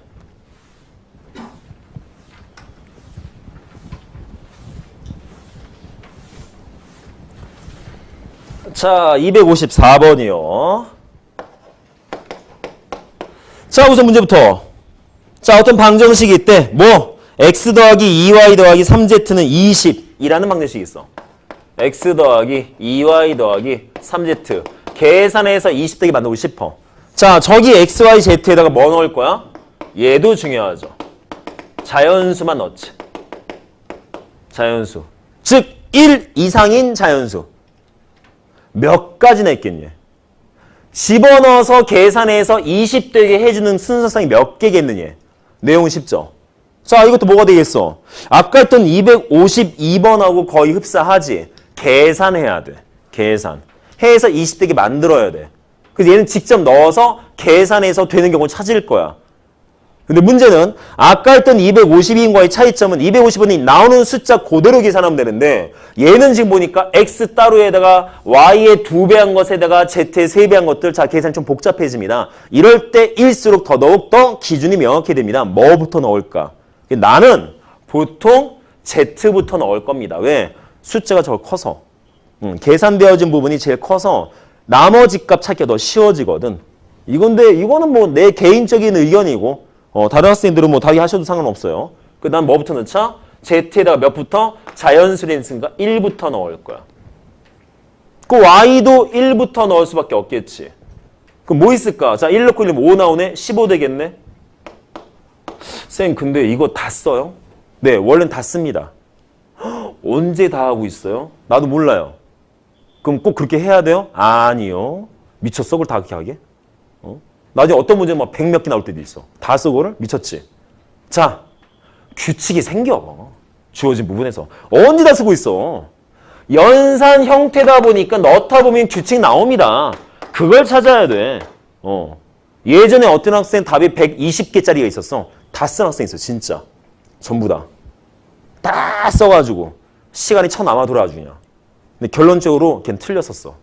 자, 254번이요. 자, 우선 문제부터. 자, 어떤 방정식이 있대. 뭐? x 더하기 2y 더하기 3z는 20이라는 방정식이 있어. x 더하기 2y 더하기 3z. 계산해서 20 되게 만들고 싶어. 자, 저기 x, y, z에다가 뭐 넣을 거야? 얘도 중요하죠. 자연수만 넣지. 자연수. 즉, 1 이상인 자연수. 몇 가지나 있겠니? 집어넣어서 계산해서 20되게 해주는 순서상이 몇 개겠느냐? 내용은 쉽죠? 자, 이것도 뭐가 되겠어? 아까 했던 252번하고 거의 흡사하지? 계산해야 돼. 계산. 해서 20되게 만들어야 돼. 그래서 얘는 직접 넣어서 계산해서 되는 경우를 찾을 거야. 근데 문제는 아까 했던 252인과의 차이점은 250원이 나오는 숫자 그대로 계산하면 되는데 얘는 지금 보니까 x 따로에다가 y의 2배 한 것에다가 z의 3배 한 것들 자 계산이 좀 복잡해집니다. 이럴 때일수록 더더욱 기준이 명확히 됩니다. 뭐부터 넣을까? 나는 보통 z부터 넣을 겁니다. 왜? 숫자가 저 커서 계산되어진 부분이 제일 커서 나머지 값 찾기가 더 쉬워지거든. 이거는 뭐 내 개인적인 의견이고 다른 학생들은 뭐 다시 하셔도 상관없어요. 그 다음 뭐부터 넣자? z에다가 몇부터? 자연수인수니까 1부터 넣을 거야. 그 y도 1부터 넣을 수밖에 없겠지. 그럼 뭐 있을까? 자, 1 넣고 1 5 나오네? 15 되겠네? 쌤, 근데 이거 다 써요? 네, 원래는 다 씁니다. 언제 다 하고 있어요? 나도 몰라요. 그럼 꼭 그렇게 해야 돼요? 아니요. 미쳤어? 그걸 다 그렇게 하게? 나중에 어떤 문제는 막 100몇 개 나올 때도 있어. 다 쓰고 그걸? 미쳤지? 자, 규칙이 생겨. 주어진 부분에서. 언제 다 쓰고 있어? 연산 형태다 보니까 넣다 보면 규칙 나옵니다. 그걸 찾아야 돼. 예전에 어떤 학생 답이 120개짜리가 있었어. 다 쓴 학생 있어, 진짜. 전부 다. 다 써가지고 시간이 쳐남아 돌아가지고 그냥. 근데 결론적으로 걔는 틀렸었어.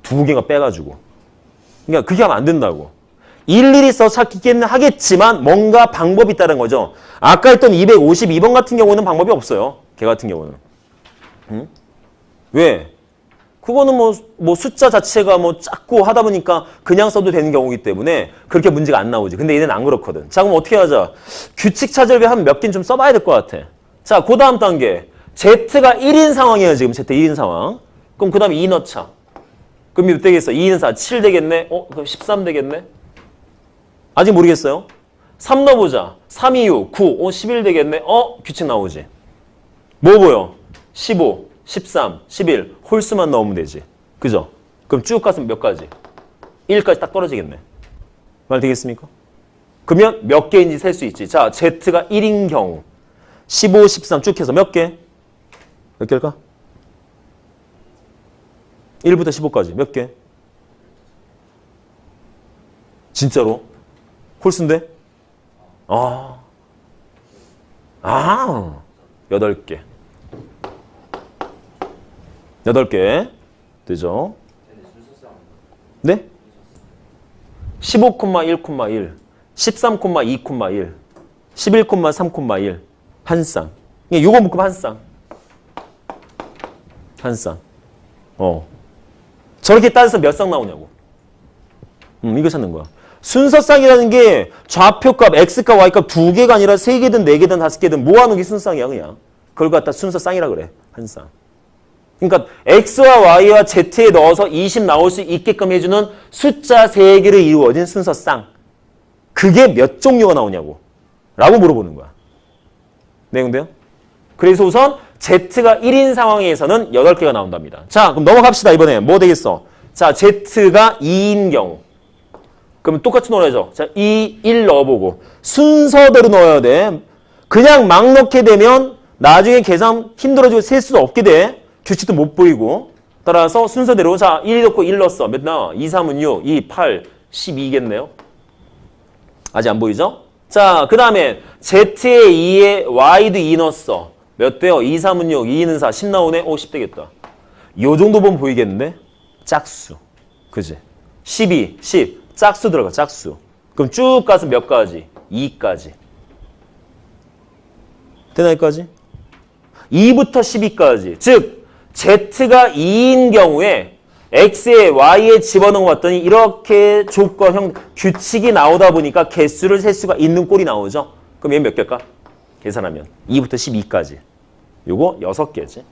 2개가 빼가지고. 그러니까 그렇게 하면 안 된다고. 일일이 써 찾기는 하겠지만 뭔가 방법이 있다는 거죠. 아까 했던 252번 같은 경우는 방법이 없어요. 걔 같은 경우는. 왜? 그거는 뭐 숫자 자체가 뭐 작고 하다 보니까 그냥 써도 되는 경우이기 때문에 그렇게 문제가 안 나오지. 근데 얘는 안 그렇거든. 자, 그럼 어떻게 하자? 규칙 찾을 한 몇 개는 좀 써봐야 될 것 같아. 자, 그 다음 단계. Z가 1인 상황이에요. 지금 Z 1인 상황. 그럼 그 다음에 2 넣자. 그럼 몇 되겠어? 2인 4, 7 되겠네? 그럼 13 되겠네? 아직 모르겠어요? 3 넣어보자. 3, 2, 6, 9, 11 되겠네? 규칙 나오지. 뭐 보여? 15, 13, 11. 홀수만 넣으면 되지. 그죠? 그럼 쭉 가서 몇 가지? 1까지 딱 떨어지겠네. 말 되겠습니까? 그러면 몇 개인지 셀 수 있지. 자, Z가 1인 경우. 15, 13 쭉 해서 몇 개? 몇 개일까? 1부터 15까지 몇 개? 진짜로? 홀수인데? 8개. 8개. 되죠? 네? 15,1,1, 13,2,1, 11,3,1. 한 쌍. 이거 묶으면 한 쌍. 한 쌍. 저렇게 따져서 몇 쌍 나오냐고. 이거 찾는 거야. 순서쌍이라는 게 좌표값, x값, y값 2개가 아니라 3개든 4개든 5개든 모아놓은 게 순서쌍이야, 그냥. 그걸 갖다 순서쌍이라 그래. 한 쌍. 그러니까 x와 y와 z에 넣어서 20 나올 수 있게끔 해주는 숫자 3개를 이루어진 순서쌍. 그게 몇 종류가 나오냐고. 라고 물어보는 거야. 내용돼요? 그래서 우선 Z가 1인 상황에서는 8개가 나온답니다. 자, 그럼 넘어갑시다. 이번에 뭐 되겠어? 자, Z가 2인 경우. 그럼 똑같이 넣어야죠. 자, 2, 1 넣어보고 순서대로 넣어야 돼. 그냥 막 넣게 되면 나중에 계산 힘들어지고 셀 수도 없게 돼. 규칙도 못 보이고. 따라서 순서대로 자, 1 넣고 1 넣었어. 몇 나와? 2, 3은 6, 2, 8, 12겠네요. 아직 안 보이죠? 자, 그 다음에 Z에 2에 Y도 2 넣었어. 몇 돼요? 2, 3은 6, 2는 4, 10 나오네? 10 되겠다. 요 정도 보면 보이겠는데? 짝수. 그지? 12, 10. 짝수 들어가, 짝수. 그럼 쭉 가서 몇 가지? 2까지. 되나, 여기까지? 2부터 12까지. 즉, Z가 2인 경우에 X에 Y에 집어넣어 봤더니 이렇게 조건형 규칙이 나오다 보니까 개수를 셀 수가 있는 꼴이 나오죠. 그럼 얘 몇 개일까? 계산하면 2부터 12까지. 요거 6개지.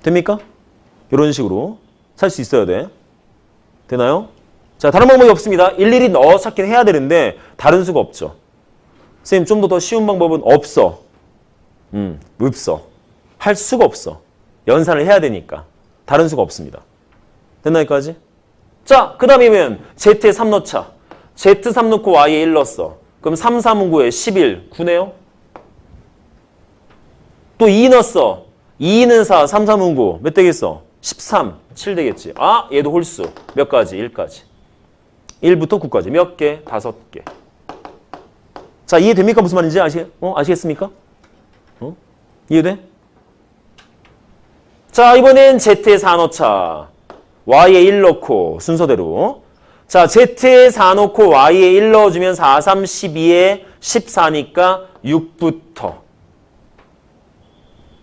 됩니까? 이런 식으로 살 수 있어야 돼. 되나요? 자, 다른 방법이 없습니다. 일일이 넣어 찾긴 해야 되는데 다른 수가 없죠. 선생님 좀 더 쉬운 방법은 없어. 없어. 할 수가 없어. 연산을 해야 되니까. 다른 수가 없습니다. 됐나 여기까지? 자, 그 다음이면 Z에 3 넣자. Z 3 넣고 Y에 1 넣었어. 그럼 3, 3은 9에 11, 9네요? 또 2 넣었어. 2는 4, 3, 3은 9. 몇 되겠어? 13, 7 되겠지. 아, 얘도 홀수. 몇 가지? 1까지. 1부터 9까지. 몇 개? 5개. 자, 이해됩니까? 무슨 말인지 아시겠습니까? 이해돼? 자, 이번엔 Z에 4 넣자. Y에 1 넣고 순서대로. 자, Z에 4 넣고 Y에 1 넣어주면 4, 3, 12에 14니까 6부터.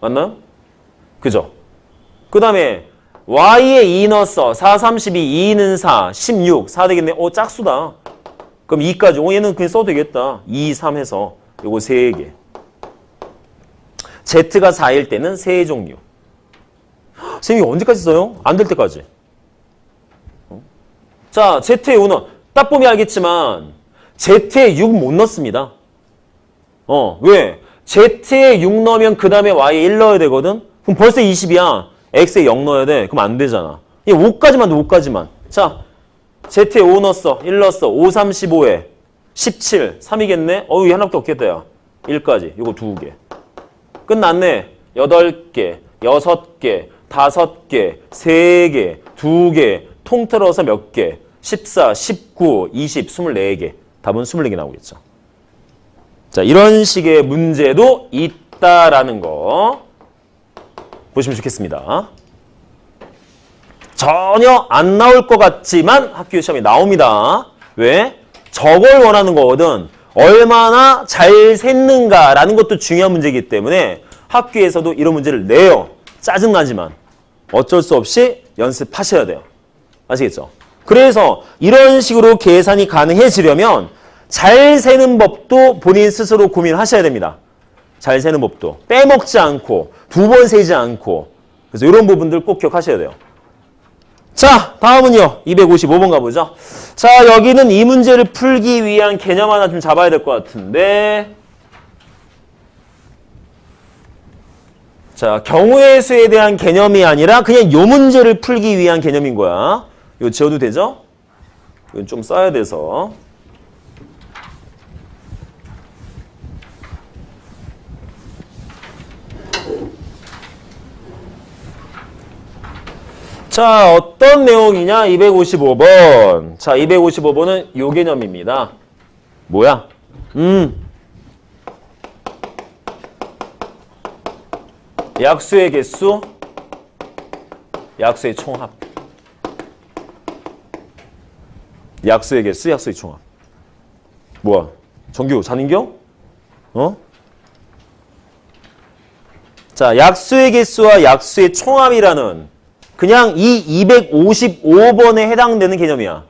맞나요? 그죠? 그 다음에 Y에 2 넣었어. 4, 3, 12, 2는 4, 16. 4 되겠네. 짝수다. 그럼 2까지. 얘는 그냥 써도 되겠다. 2, 3 해서 요거 3개. Z가 4일 때는 3종류. 선생님이 언제까지 써요? 안 될 때까지. 자, Z에 5 넣어. 딱 보면 알겠지만 Z에 6 못 넣습니다. 왜? Z에 6 넣으면 그 다음에 Y에 1 넣어야 되거든? 그럼 벌써 20이야. X에 0 넣어야 돼. 그럼 안 되잖아. 얘 5까지만 넣어, 5까지만. 자, Z에 5 넣었어. 1 넣었어. 5, 3, 15에 17. 3이겠네? 얘 하나밖에 없겠다, 야. 1까지. 요거 2개. 끝났네. 8개, 6개, 5개, 3개, 2개, 통틀어서 몇 개? 14, 19, 20, 24개. 답은 24개 나오겠죠. 자, 이런 식의 문제도 있다라는 거 보시면 좋겠습니다. 전혀 안 나올 것 같지만 학교 시험에 나옵니다. 왜? 저걸 원하는 거거든. 얼마나 잘 샜는가라는 것도 중요한 문제이기 때문에 학교에서도 이런 문제를 내요. 짜증나지만 어쩔 수 없이 연습하셔야 돼요. 아시겠죠? 그래서 이런 식으로 계산이 가능해지려면 잘 세는 법도 본인 스스로 고민하셔야 됩니다. 잘 세는 법도. 빼먹지 않고 2번 세지 않고. 그래서 이런 부분들 꼭 기억하셔야 돼요. 자, 다음은요. 255번 가보죠. 자, 여기는 이 문제를 풀기 위한 개념 하나 좀 잡아야 될 것 같은데. 자, 경우의 수에 대한 개념이 아니라 그냥 요 문제를 풀기 위한 개념인 거야. 이거 지워도 되죠? 이건 좀 써야 돼서. 자, 어떤 내용이냐? 255번. 자, 255번은 요 개념입니다. 뭐야? 약수의 개수, 약수의 총합. 약수의 개수, 약수의 총합. 뭐야? 정규, 잔인경? 자, 약수의 개수와 약수의 총합이라는 그냥 이 255번에 해당되는 개념이야.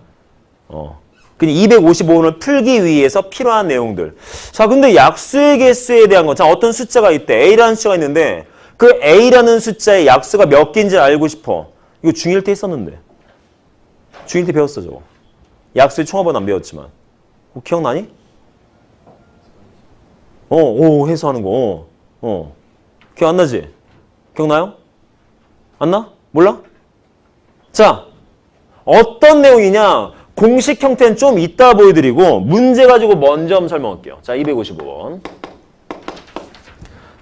그냥 255번을 풀기 위해서 필요한 내용들. 자, 근데 약수의 개수에 대한 건, 자, 어떤 숫자가 있대. A라는 숫자가 있는데, 그 A라는 숫자의 약수가 몇 개인지 알고 싶어. 이거 중1 때 했었는데. 중1 때 배웠어, 저거. 약수의 총합은 안 배웠지만. 기억나니? 해서 하는 거. 기억 안 나지? 기억나요? 안 나? 몰라? 자, 어떤 내용이냐? 공식 형태는 좀 이따 보여드리고 문제 가지고 먼저 한번 설명할게요. 자, 255번.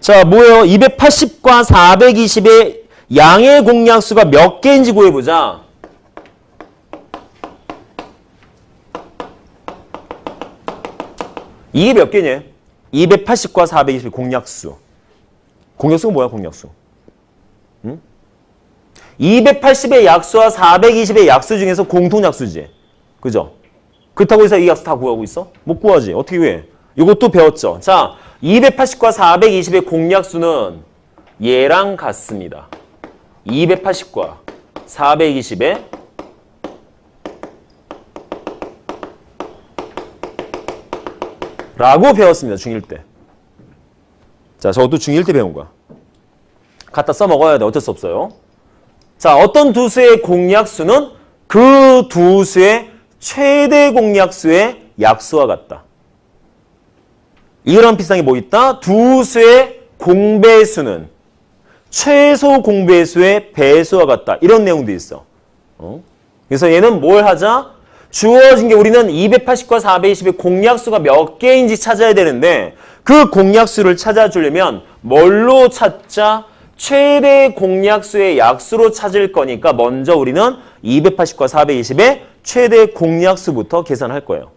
자, 뭐예요? 280과 420의 양의 공약수가 몇 개인지 구해보자. 이게 몇 개냐? 280과 420의 공약수. 공약수가 뭐야, 공약수? 280의 약수와 420의 약수 중에서 공통약수지. 그죠? 그렇다고 해서 이 약수 다 구하고 있어? 못 구하지. 어떻게 해? 이것도 배웠죠. 자, 280과 420의 공약수는 얘랑 같습니다. 280과 420의 라고 배웠습니다. 중1 때. 자, 저것도 중1 때 배운 거야. 갖다 써먹어야 돼. 어쩔 수 없어요. 자, 어떤 두 수의 공약수는 그 두 수의 최대 공약수의 약수와 같다. 이거랑 비슷한 게 뭐 있다? 두 수의 공배수는 최소 공배수의 배수와 같다. 이런 내용도 있어. 그래서 얘는 뭘 하자? 주어진 게 우리는 280과 420의 공약수가 몇 개인지 찾아야 되는데 그 공약수를 찾아주려면 뭘로 찾자? 최대 공약수의 약수로 찾을 거니까 먼저 우리는 280과 420의 최대 공약수부터 계산할 거예요.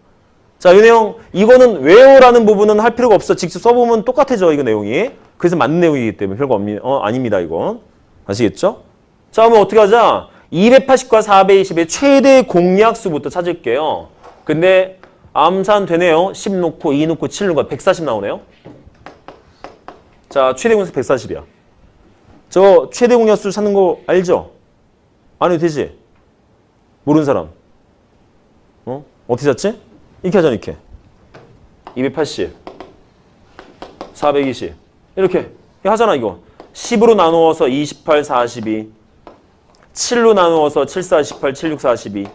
자, 이 내용, 이거는 외우라는 부분은 할 필요가 없어. 직접 써보면 똑같아져, 이거 내용이. 그래서 맞는 내용이기 때문에 별거 아닙니다, 이건. 아시겠죠? 자, 그러면 어떻게 하자? 280과 420의 최대 공약수부터 찾을게요. 근데 암산 되네요. 10 놓고 2 놓고 7 놓고 140 나오네요. 자, 최대 공약수 140이야. 저 최대 공약수 찾는 거 알죠? 안 해도 되지? 모르는 사람. 어떻게 찾지? 이렇게 하잖아, 이렇게. 280, 420 이렇게 하잖아, 이거. 10으로 나누어서 28, 42 7로 나누어서 7, 4, 18, 7, 6, 42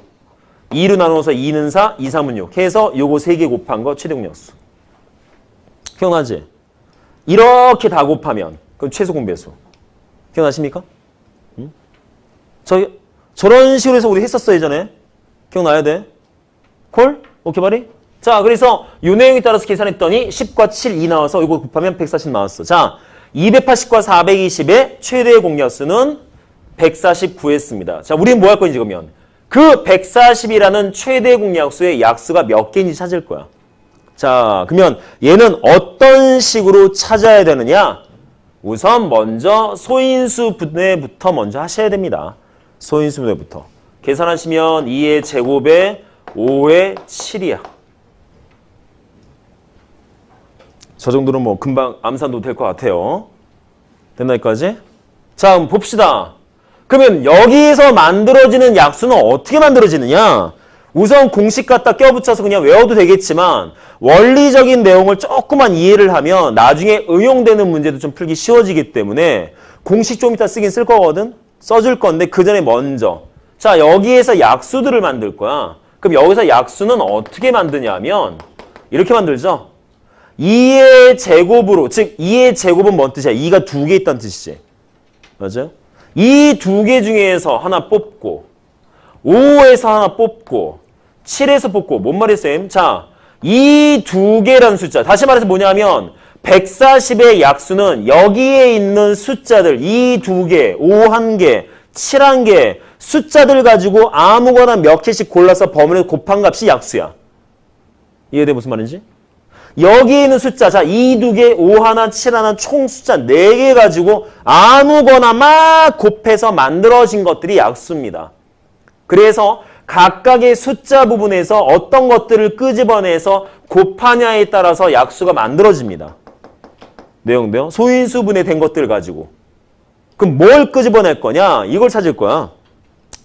2로 나누어서 2는 4, 2, 3은 6 해서 요거 3개 곱한 거 최대 공약수. 기억나지? 이렇게 다 곱하면 그럼 최소 공배수. 기억나십니까? 저런 식으로 해서 우리 했었어, 예전에. 기억나야 돼. 콜? 오케이, 바리? 자, 그래서 이 내용에 따라서 계산했더니 10과 7, 2 나와서 이거 곱하면 140 나왔어. 자, 280과 420의 최대 공약수는 140 구했습니다. 자, 우리는 뭐 할 건지 그러면 그 140이라는 최대 공약수의 약수가 몇 개인지 찾을 거야. 자, 그러면 얘는 어떤 식으로 찾아야 되느냐? 우선 먼저 소인수 분해부터 먼저 하셔야 됩니다. 소인수 분해부터. 계산하시면 2의 제곱에 5의 7이야. 저 정도는 뭐 금방 암산도 될 것 같아요. 됐나 여기까지? 자, 그럼 봅시다. 그러면 여기에서 만들어지는 약수는 어떻게 만들어지느냐? 우선 공식 갖다 껴붙여서 그냥 외워도 되겠지만 원리적인 내용을 조금만 이해를 하면 나중에 응용되는 문제도 좀 풀기 쉬워지기 때문에 공식 좀 이따 쓰긴 쓸 거거든? 써줄 건데 그 전에 먼저 자, 여기에서 약수들을 만들 거야. 그럼 여기서 약수는 어떻게 만드냐면 이렇게 만들죠. 2의 제곱으로, 즉 2의 제곱은 뭔 뜻이야? 2가 2개 있다는 뜻이지. 맞아요? 이 2개 중에서 하나 뽑고 5에서 하나 뽑고 7에서 뽑고 뭔 말이에요, 쌤? 자, 이 2개라는 숫자. 다시 말해서 뭐냐면 140의 약수는 여기에 있는 숫자들 이 2개, 5 1개, 7 1개 숫자들 가지고 아무거나 몇 개씩 골라서 범위를 곱한 값이 약수야. 이해돼 무슨 말인지? 여기 있는 숫자, 자, 2, 2개, 5 하나, 7 하나, 총 숫자 4개 가지고 아무거나 막 곱해서 만들어진 것들이 약수입니다. 그래서 각각의 숫자 부분에서 어떤 것들을 끄집어내서 곱하냐에 따라서 약수가 만들어집니다. 내용도요. 소인수분해 된 것들 가지고. 그럼 뭘 끄집어낼 거냐? 이걸 찾을 거야.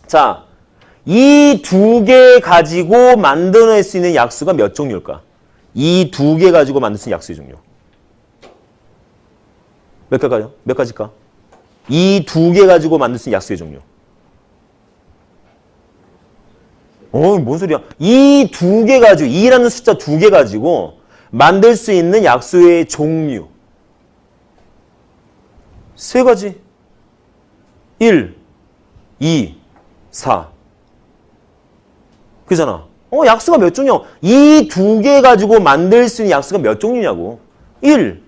자, 이 2개 가지고 만들어낼 수 있는 약수가 몇 종류일까? 이 2개 가지고 만들 수 있는 약수의 종류. 몇 가지요? 몇 가지일까? 이 2개 가지고 만들 수 있는 약수의 종류. 뭔 소리야? 이 2개 가지고, 2라는 숫자 2개 가지고 만들 수 있는 약수의 종류. 3가지. 1, 2, 4. 그잖아. 약수가 몇 종류야? 이 2개 가지고 만들 수 있는 약수가 몇 종류냐고. 1,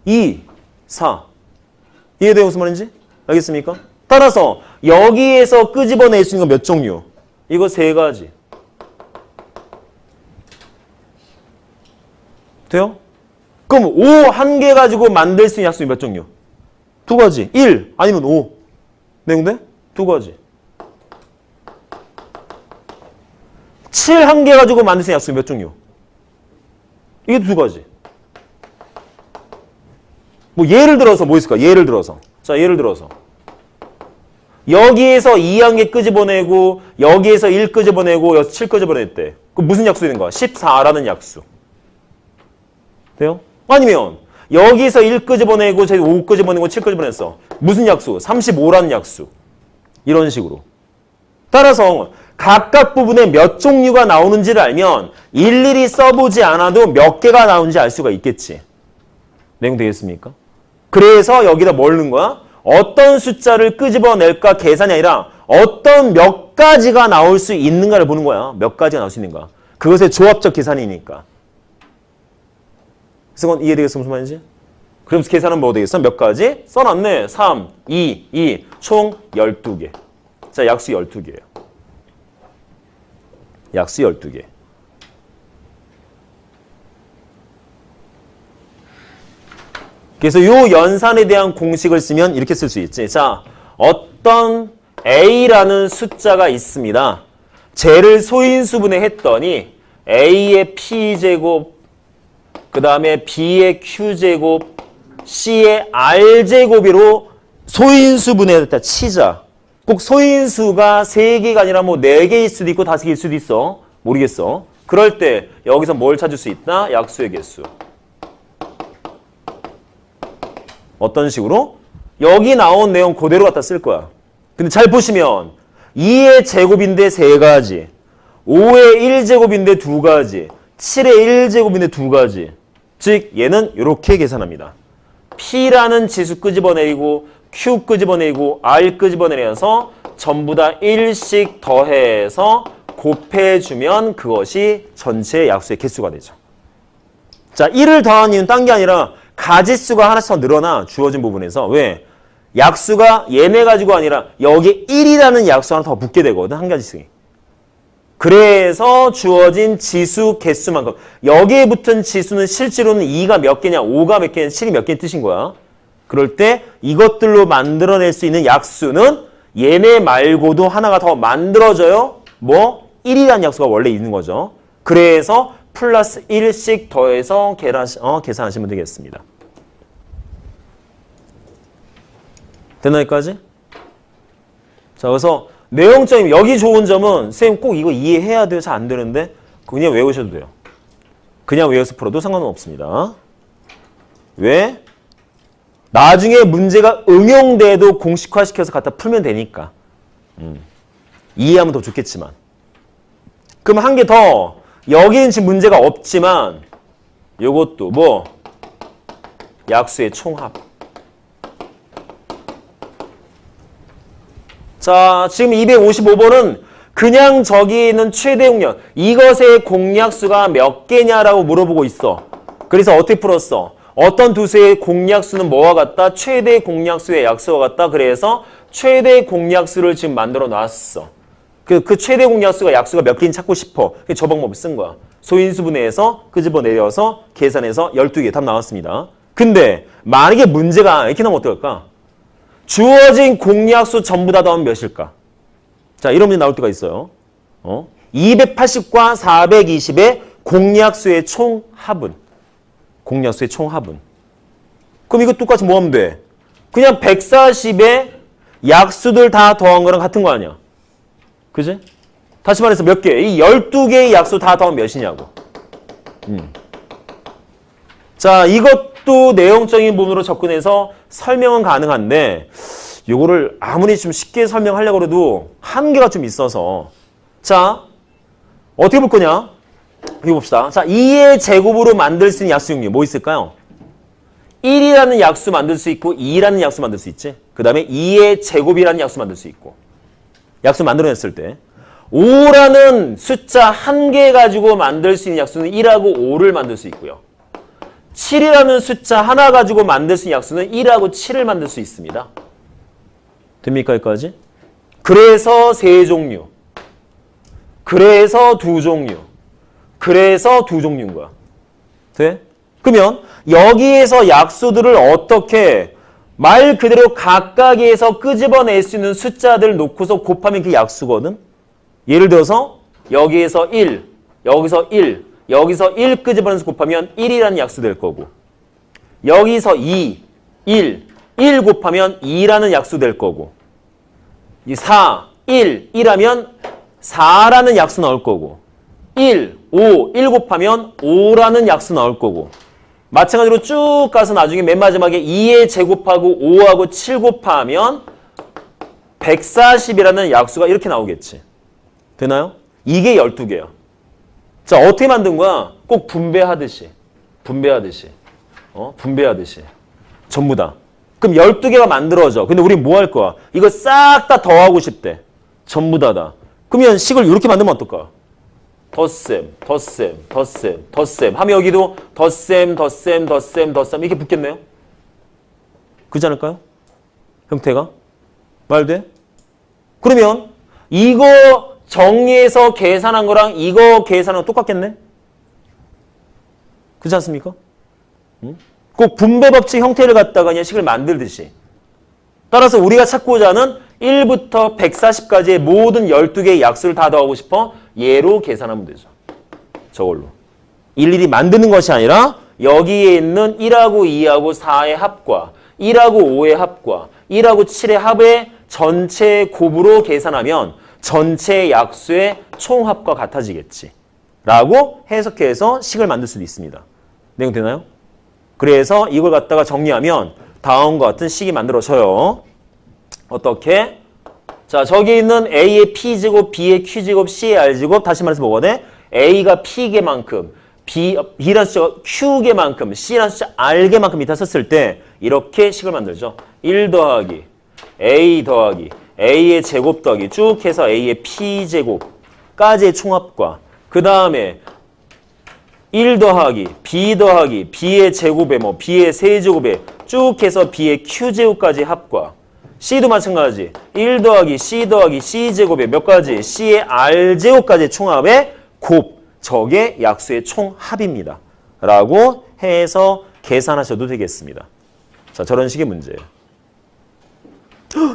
2, 4. 이해돼요? 무슨 말인지? 알겠습니까? 따라서 여기에서 끄집어낼 수 있는 건 몇 종류? 이거 3가지. 돼요? 그럼 5 1개 가지고 만들 수 있는 약수는 몇 종류? 2가지. 1 아니면 5. 내용돼? 2가지. 7 1개 가지고 만들 수 있는 약수 몇 종류? 이게 2가지. 뭐 예를 들어서 뭐 있을까? 예를 들어서. 자, 예를 들어서. 여기에서 2 1개 끄집어내고 여기에서 1 끄집어내고 여기서 7 끄집어냈대. 그럼 무슨 약수 되는 거야? 14라는 약수. 돼요? 아니면 여기서 1 끄집어내고 저기 5 끄집어내고 7 끄집어냈어. 무슨 약수? 35라는 약수. 이런 식으로. 따라서 각각 부분에 몇 종류가 나오는지를 알면 일일이 써보지 않아도 몇 개가 나오는지 알 수가 있겠지. 내용 되겠습니까? 그래서 여기다 뭘 넣은 거야? 어떤 숫자를 끄집어낼까 계산이 아니라 어떤 몇 가지가 나올 수 있는가를 보는 거야. 몇 가지가 나올 수 있는가. 그것의 조합적 계산이니까. 그래서 그건 이해되겠어? 무슨 말인지? 그럼 계산은 뭐 되겠어? 몇 가지? 써놨네. 3, 2, 2, 총 12개. 자, 약수 12개예요. 약수 12개. 그래서 이 연산에 대한 공식을 쓰면 이렇게 쓸 수 있지. 자, 어떤 A라는 숫자가 있습니다. 쟤를 소인수분해 했더니 A의 P제곱, 그 다음에 B의 Q제곱, C의 R제곱으로 소인수분해했다 치자. 꼭 소인수가 3개가 아니라 뭐 4개일 수도 있고 5개일 수도 있어. 모르겠어. 그럴 때 여기서 뭘 찾을 수 있다? 약수의 개수. 어떤 식으로? 여기 나온 내용 그대로 갖다 쓸 거야. 근데 잘 보시면 2의 제곱인데 3가지, 5의 1제곱인데 2가지, 7의 1제곱인데 2가지. 즉 얘는 이렇게 계산합니다. P라는 지수 끄집어내리고 Q 끄집어내리고 R 끄집어내려서 전부 다 1씩 더해서 곱해주면 그것이 전체 약수의 개수가 되죠. 자, 1을 더한 이유는 딴 게 아니라 가지수가 하나씩 더 늘어나 주어진 부분에서. 왜? 약수가 얘네 가지고 아니라 여기 1이라는 약수 하나 더 붙게 되거든. 한 가지씩. 그래서 주어진 지수 개수만큼. 여기에 붙은 지수는 실제로는 2가 몇 개냐, 5가 몇 개냐, 7이 몇 개의 뜻인 거야. 그럴 때 이것들로 만들어낼 수 있는 약수는 얘네 말고도 하나가 더 만들어져요. 뭐? 1이라는 약수가 원래 있는 거죠. 그래서 플러스 1씩 더해서 계산하시면 되겠습니다. 됐나 여기까지? 자, 그래서 내용적인 여기 좋은 점은 선생님 꼭 이거 이해해야 돼요. 잘 안 되는데 그냥 외우셔도 돼요. 그냥 외워서 풀어도 상관은 없습니다. 왜? 나중에 문제가 응용돼도 공식화시켜서 갖다 풀면 되니까. 이해하면 더 좋겠지만. 그럼 한 개 더. 여기는 지금 문제가 없지만 요것도 뭐? 약수의 총합. 자, 지금 255번은 그냥 저기 있는 최대 공약, 이것의 공약수가 몇 개냐라고 물어보고 있어. 그래서 어떻게 풀었어? 어떤 두 수의 공약수는 뭐와 같다? 최대 공약수의 약수와 같다. 그래서 최대 공약수를 지금 만들어 놨어. 그 최대 공약수가 약수가 몇 개인지 찾고 싶어. 저 방법을 쓴 거야. 소인수분해해서 끄집어내려서 계산해서 12개 답 나왔습니다. 근데 만약에 문제가 이렇게 나오면 어떨까? 주어진 공약수 전부 다 더하면 몇일까? 자, 이런 문제 나올 때가 있어요. 280과 420의 공약수의 총합은? 공약수의 총합은? 그럼 이거 똑같이 뭐 하면 돼? 그냥 140의 약수들 다 더한 거랑 같은 거 아니야? 그지? 다시 말해서 몇 개? 이 12개의 약수 다 더하면 몇이냐고. 자, 이것도 내용적인 부분으로 접근해서 설명은 가능한데 이거를 아무리 좀 쉽게 설명하려고 해도 한계가 좀 있어서. 자, 어떻게 볼 거냐? 이거 봅시다. 자, 2의 제곱으로 만들 수 있는 약수 종류 뭐 있을까요? 1이라는 약수 만들 수 있고 2라는 약수 만들 수 있지. 그 다음에 2의 제곱이라는 약수 만들 수 있고. 약수 만들어냈을 때 5라는 숫자 한 개 가지고 만들 수 있는 약수는 1하고 5를 만들 수 있고요. 7이라는 숫자 하나 가지고 만들 수 있는 약수는 1하고 7을 만들 수 있습니다. 됩니까 여기까지? 그래서 세 종류, 그래서 두 종류, 그래서 두 종류인 거야. 돼? 그러면 여기에서 약수들을 어떻게 말 그대로 각각에서 끄집어낼 수 있는 숫자들 놓고서 곱하면 그게 약수거든. 예를 들어서 여기에서 1, 여기서 1, 여기서 1 끄집어내서 곱하면 1이라는 약수 될 거고, 여기서 2, 1, 1 곱하면 2라는 약수 될 거고, 이 4, 1, 1하면 4라는 약수 나올 거고, 1, 5, 1 곱하면 5라는 약수 나올 거고, 마찬가지로 쭉 가서 나중에 맨 마지막에 2의 제곱하고 5하고 7 곱하면 140이라는 약수가 이렇게 나오겠지. 되나요? 이게 12개야. 자, 어떻게 만든 거야? 꼭 분배하듯이. 분배하듯이. 전부 다. 그럼 12개가 만들어져. 근데 우린 뭐 할 거야? 이거 싹 다 더하고 싶대. 전부 다다. 그러면 식을 이렇게 만들면 어떨까? 덧셈, 덧셈, 덧셈, 덧셈. 하면 여기도 덧셈, 덧셈, 덧셈, 덧셈. 이렇게 붙겠네요? 그렇지 않을까요? 형태가? 말 돼? 그러면 이거 정리해서 계산한 거랑 이거 계산한 거 똑같겠네? 그렇지 않습니까? 꼭 분배 법칙 형태를 갖다가 그냥 식을 만들듯이. 따라서 우리가 찾고자 하는 1부터 140까지의 모든 12개의 약수를 다 더하고 싶어 얘로 계산하면 되죠. 저걸로. 일일이 만드는 것이 아니라 여기에 있는 1하고 2하고 4의 합과 1하고 5의 합과 1하고 7의 합의 전체 곱으로 계산하면 전체 약수의 총합과 같아지겠지. 라고 해석해서 식을 만들 수도 있습니다. 내용 되나요? 그래서 이걸 갖다가 정리하면 다음과 같은 식이 만들어져요. 어떻게? 자, 저기 있는 A의 P제곱, B의 Q제곱, C의 R제곱, 다시 말해서 뭐가 돼? A가 P개만큼, B라는 숫자가 Q개만큼, C라는 숫자 R개만큼 밑에 썼을 때 이렇게 식을 만들죠. 1 더하기, A 더하기, A의 제곱 더하기 쭉 해서 A의 P제곱까지의 총합과 그 다음에 1 더하기, B 더하기, B의 제곱에 뭐 B의 세제곱에 쭉 해서 B의 Q제곱까지 합과 C도 마찬가지 1 더하기, C 더하기, C제곱에 몇 가지? C의 R제곱까지의 총합의 곱, 저게 약수의 총합입니다. 라고 해서 계산하셔도 되겠습니다. 자, 저런 식의 문제예요.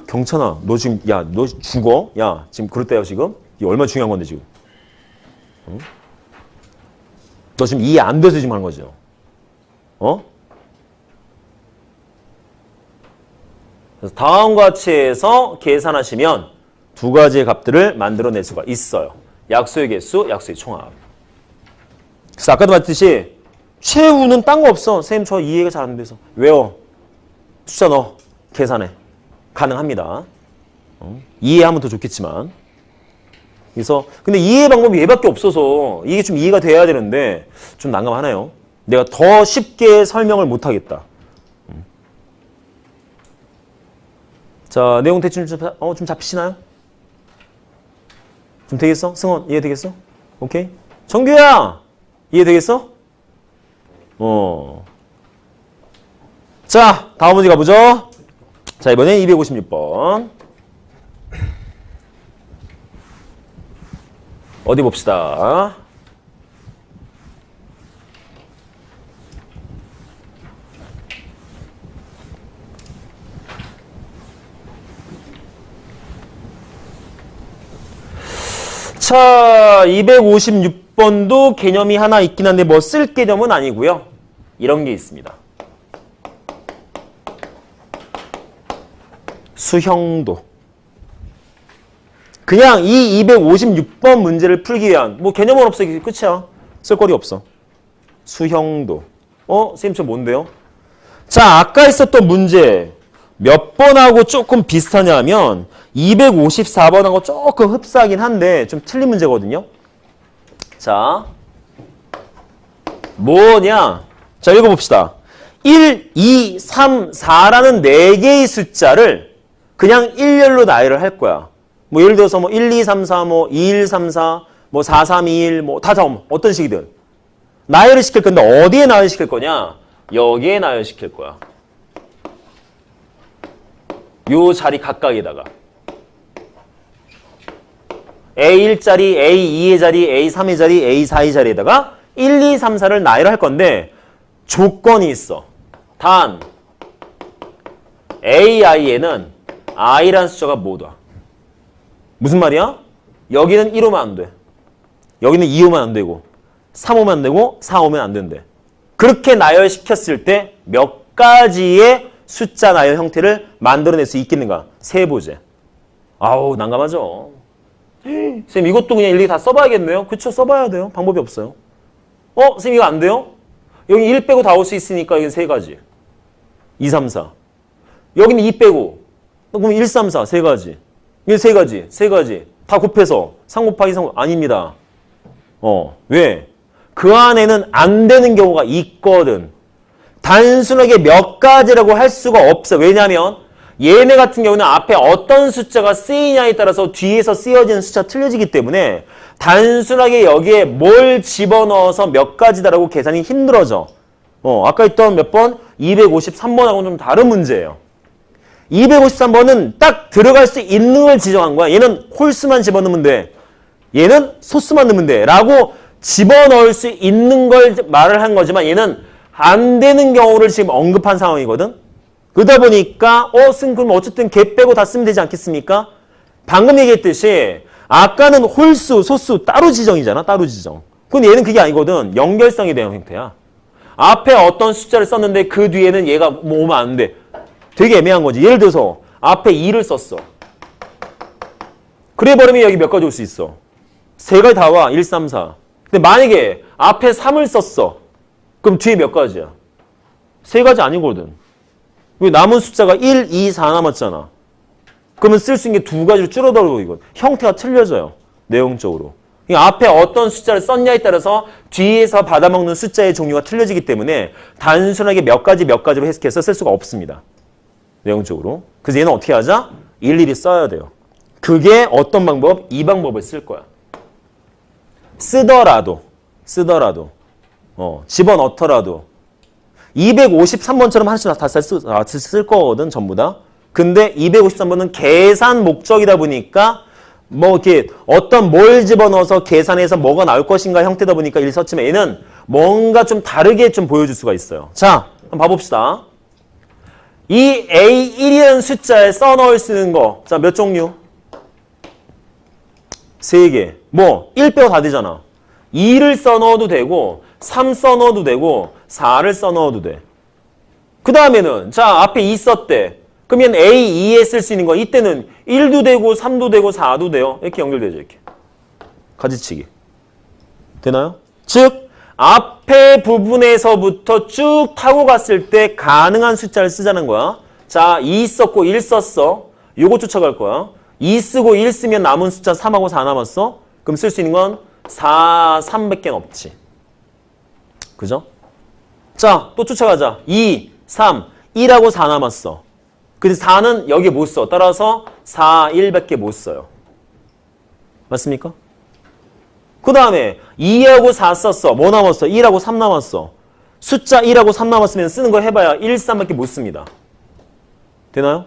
경찬아, 너 지금, 야, 너 죽어? 야, 지금 그럴 때야, 지금? 이게 얼마나 중요한 건데, 지금? 응? 너 지금 이해 안 돼서 지금 하는 거죠? 어? 그래서 다음과 같이 해서 계산하시면 두 가지의 값들을 만들어낼 수가 있어요. 약수의 개수, 약수의 총합. 그래서 아까도 봤듯이 최후는 딴 거 없어. 선생님 저 이해가 잘 안 돼서. 외워. 숫자 넣어. 계산해. 가능합니다. 이해하면 더 좋겠지만. 그래서 근데 이해 방법이 얘밖에 없어서 이게 좀 이해가 돼야 되는데 좀 난감하네요. 내가 더 쉽게 설명을 못 하겠다. 자, 내용 대충 좀 잡히시나요? 좀 되겠어? 승원 이해되겠어? 오케이. 정규야 이해되겠어? 자, 다음 문제 가보죠. 자, 이번엔 256번. 어디 봅시다. 자, 256번도 개념이 하나 있긴 한데 뭐 쓸 개념은 아니고요. 이런 게 있습니다. 수형도. 그냥 이 256번 문제를 풀기 위한 뭐 개념은 없어. 이게 끝이야. 쓸거리 없어. 수형도. 선생님 저 뭔데요? 자, 아까 있었던 문제 몇 번하고 조금 비슷하냐면 254번하고 조금 흡사하긴 한데 좀 틀린 문제거든요. 자, 뭐냐? 자, 읽어봅시다. 1, 2, 3, 4라는 4개의 숫자를 그냥 일렬로 나열을 할 거야. 뭐 예를 들어서 뭐 1, 2, 3, 4, 뭐 2, 1, 3, 4, 뭐 4, 3, 2, 1, 뭐 다 잡으면 어떤 식이든 나열을 시킬 건데 어디에 나열시킬 거냐? 여기에 나열시킬 거야. 요 자리 각각에다가 A1자리, A2의 자리, A3의 자리, A4의 자리에다가 1, 2, 3, 4를 나열할 건데 조건이 있어. 단 AI에는 I라는 숫자가 못 와. 무슨 말이야? 여기는 1 오면 안 돼. 여기는 2 오면 안 되고 3 오면 안 되고 4 오면 안 된대. 그렇게 나열시켰을 때 몇 가지의 숫자 나열 형태를 만들어낼 수 있겠는가? 세보제. 아우 난감하죠. 선생님 이것도 그냥 일일이 다 써봐야겠네요. 그쵸? 써봐야 돼요. 방법이 없어요. 선생님 이거 안 돼요? 여기 1 빼고 다 올 수 있으니까 여기는 3가지. 2, 3, 4. 여기는 2 빼고 그럼 1, 3, 4 3가지. 이게 3가지. 3가지. 다 곱해서 3 곱하기 3 아닙니다. 왜? 그 안에는 안 되는 경우가 있거든. 단순하게 몇 가지라고 할 수가 없어. 왜냐하면 얘네 같은 경우는 앞에 어떤 숫자가 쓰이냐에 따라서 뒤에서 쓰여지는 숫자 틀려지기 때문에 단순하게 여기에 뭘 집어넣어서 몇 가지다라고 계산이 힘들어져. 아까 했던 몇 번? 253번하고는 좀 다른 문제예요. 253번은 딱 들어갈 수 있는 걸 지정한 거야. 얘는 홀수만 집어넣으면 돼. 얘는 소수만 넣으면 돼. 라고 집어넣을 수 있는 걸 말을 한 거지만 얘는 안 되는 경우를 지금 언급한 상황이거든. 그러다 보니까 그럼 어쨌든 걔 빼고 다 쓰면 되지 않겠습니까? 방금 얘기했듯이 아까는 홀수, 소수 따로 지정이잖아. 따로 지정. 근데 얘는 그게 아니거든. 연결성에 대한 형태야. 앞에 어떤 숫자를 썼는데 그 뒤에는 얘가 뭐 오면 안 돼. 되게 애매한 거지. 예를 들어서 앞에 2를 썼어. 그래 버리면 여기 몇 가지 올 수 있어? 세 가지 다 와. 1, 3, 4. 근데 만약에 앞에 3을 썼어. 그럼 뒤에 몇 가지야? 세 가지 아니거든. 남은 숫자가 1, 2, 4 남았잖아. 그러면 쓸 수 있는 게 두 가지로 줄어들고 이거 형태가 틀려져요. 내용적으로. 앞에 어떤 숫자를 썼냐에 따라서 뒤에서 받아먹는 숫자의 종류가 틀려지기 때문에 단순하게 몇 가지로 해석해서 쓸 수가 없습니다. 내용적으로. 그래서 얘는 어떻게 하자? 일일이 써야 돼요. 그게 어떤 방법? 이 방법을 쓸 거야. 쓰더라도 집어넣더라도 253번처럼 하나씩 다 쓸 거거든, 전부 다. 근데 253번은 계산 목적이다 보니까 뭐 이렇게 어떤 뭘 집어넣어서 계산해서 뭐가 나올 것인가 형태다 보니까 일 썼지만 얘는 뭔가 좀 다르게 좀 보여줄 수가 있어요. 자, 한번 봐봅시다. 이 A1이라는 숫자에 써넣을 수 있는 거. 자, 몇 종류? 3개. 뭐 1 빼고 다 되잖아. 2를 써넣어도 되고 3 써넣어도 되고 4를 써넣어도 돼. 그 다음에는 자 앞에 2 썼대. 그러면 A2에 쓸 수 있는 거 이때는 1도 되고 3도 되고 4도 돼요. 이렇게 연결되죠. 이렇게. 가지치기. 되나요? 즉 앞에 부분에서부터 쭉 타고 갔을 때 가능한 숫자를 쓰자는 거야. 자 2 썼고 1 썼어. 요거 쫓아갈 거야. 2 쓰고 1 쓰면 남은 숫자 3하고 4 남았어. 그럼 쓸 수 있는 건 4, 300개는 없지. 그죠? 자, 또 쫓아가자. 2, 3, 1하고 4 남았어. 근데 4는 여기에 못 써. 따라서 4, 1밖에 못 써요. 맞습니까? 그 다음에 2하고 4 썼어. 뭐 남았어? 1하고 3 남았어. 숫자 1하고 3 남았으면 쓰는 거 해봐야 1, 3밖에 못 씁니다. 되나요?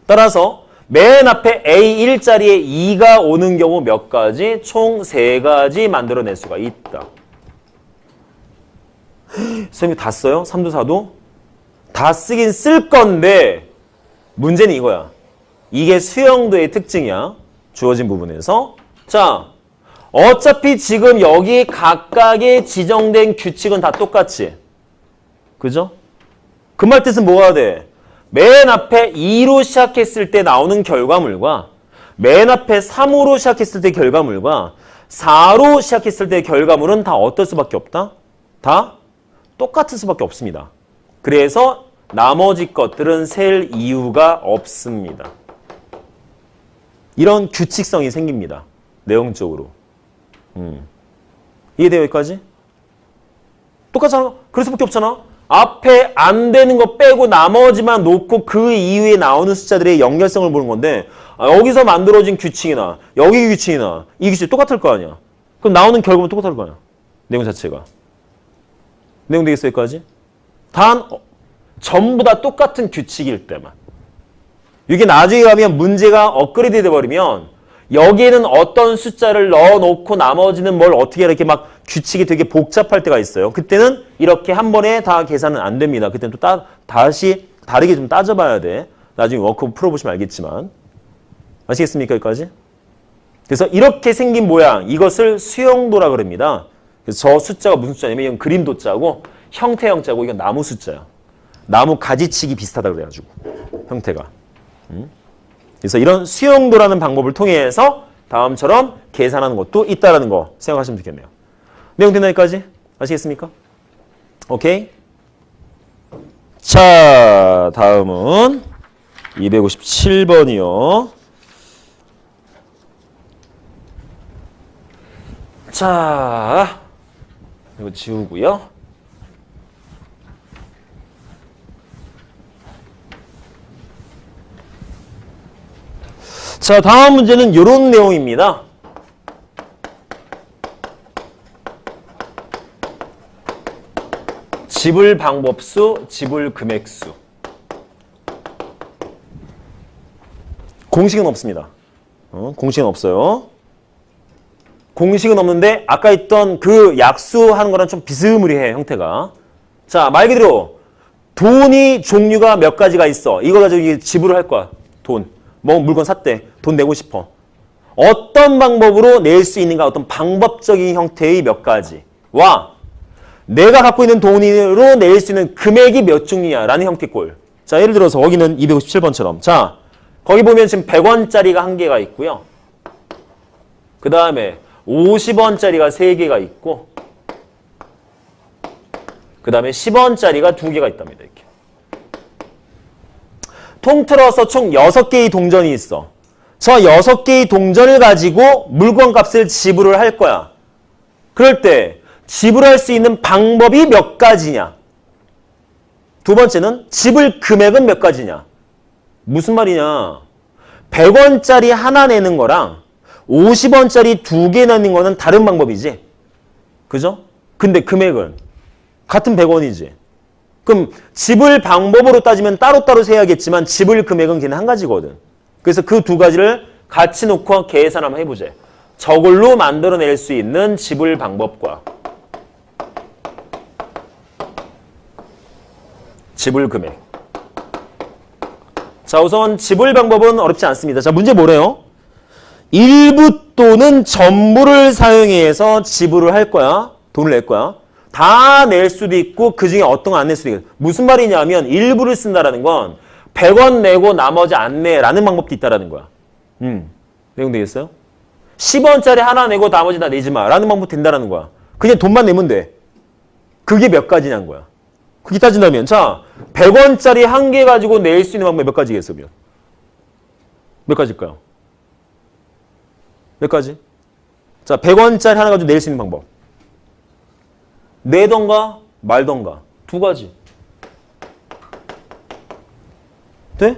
따라서 맨 앞에 A1자리에 2가 오는 경우 몇 가지? 총 3가지 만들어낼 수가 있다. 선생님 다 써요? 3도 4도? 다 쓰긴 쓸 건데 문제는 이거야. 이게 수영도의 특징이야. 주어진 부분에서. 자, 어차피 지금 여기 각각의 지정된 규칙은 다 똑같지. 그죠? 그 말 뜻은 뭐가 돼? 맨 앞에 2로 시작했을 때 나오는 결과물과 맨 앞에 3으로 시작했을 때 결과물과 4로 시작했을 때 결과물은 다 어떨 수밖에 없다? 다 똑같을 수밖에 없습니다. 그래서 나머지 것들은 셀 이유가 없습니다. 이런 규칙성이 생깁니다. 내용적으로. 이해돼요, 여기까지? 똑같잖아. 그럴 수밖에 없잖아. 앞에 안 되는 거 빼고 나머지만 놓고 그 이후에 나오는 숫자들의 연결성을 보는 건데 여기서 만들어진 규칙이나 여기 규칙이나 이 규칙이 똑같을 거 아니야. 그럼 나오는 결과는 똑같을 거 아니야. 내용 자체가. 내용 되겠어요, 여기까지? 단 전부 다 똑같은 규칙일 때만. 이게 나중에 가면 문제가 업그레이드 돼버리면 여기에는 어떤 숫자를 넣어놓고 나머지는 뭘 어떻게 이렇게 막 규칙이 되게 복잡할 때가 있어요. 그때는 이렇게 한 번에 다 계산은 안 됩니다. 그때는 또 다시 다르게 좀 따져봐야 돼. 나중에 워크북 풀어보시면 알겠지만. 아시겠습니까, 여기까지? 그래서 이렇게 생긴 모양, 이것을 수영도라 그럽니다. 그래서 저 숫자가 무슨 숫자냐면 이건 그림도 자고 형태 형자고 이건 나무 숫자야. 나무 가지치기 비슷하다고 그래가지고 형태가. 그래서 이런 수영도라는 방법을 통해서 다음처럼 계산하는 것도 있다는 거 생각하시면 되겠네요. 내용 됐나 여기까지? 아시겠습니까? 오케이. 자, 다음은 257번이요. 자, 이거 지우고요. 자, 다음 문제는 이런 내용입니다. 지불 방법수, 지불 금액수. 공식은 없습니다. 공식은 없어요. 공식은 없는데 아까 있던 그 약수하는 거랑 좀 비스무리해, 형태가. 자, 말 그대로 돈이 종류가 몇 가지가 있어. 이거 가지고 지불을 할 거야. 돈. 뭐 물건 샀대. 돈 내고 싶어. 어떤 방법으로 낼 수 있는가? 어떤 방법적인 형태의 몇 가지와 내가 갖고 있는 돈으로 낼 수 있는 금액이 몇 종류냐라는 형태꼴. 자, 예를 들어서 거기는 257번처럼. 자, 거기 보면 지금 100원짜리가 한 개가 있고요. 그 다음에 50원짜리가 3개가 있고 그 다음에 10원짜리가 2개가 있답니다. 이렇게. 통틀어서 총 6개의 동전이 있어. 저 6개의 동전을 가지고 물건값을 지불을 할 거야. 그럴 때 지불할 수 있는 방법이 몇 가지냐? 두 번째는 지불 금액은 몇 가지냐? 무슨 말이냐? 100원짜리 하나 내는 거랑 50원짜리 2개 내는 거는 다른 방법이지. 그죠? 근데 금액은 같은 100원이지. 그럼 지불 방법으로 따지면 따로따로 세야겠지만 지불 금액은 걔는 한 가지거든. 그래서 그 두 가지를 같이 놓고 계산 한번 해보자. 저걸로 만들어낼 수 있는 지불 방법과 지불 금액. 자, 우선 지불 방법은 어렵지 않습니다. 자, 문제 뭐래요? 일부 또는 전부를 사용해서 지불을 할 거야. 돈을 낼 거야. 다 낼 수도 있고 그 중에 어떤 거 안 낼 수도 있고. 무슨 말이냐면 일부를 쓴다라는 건 100원 내고 나머지 안 내라는 방법도 있다라는 거야. 내용 되겠어요? 10원짜리 하나 내고 나머지 다 내지 마라는 방법 된다라는 거야. 그냥 돈만 내면 돼. 그게 몇 가지냐는 거야. 그게 따진다면 자, 100원짜리 한 개 가지고 낼 수 있는 방법이 몇 가지겠어요? 몇 가지일까요? 몇 가지? 자, 100원짜리 하나 가지고 낼 수 있는 방법. 내던가 말던가. 두 가지. 돼?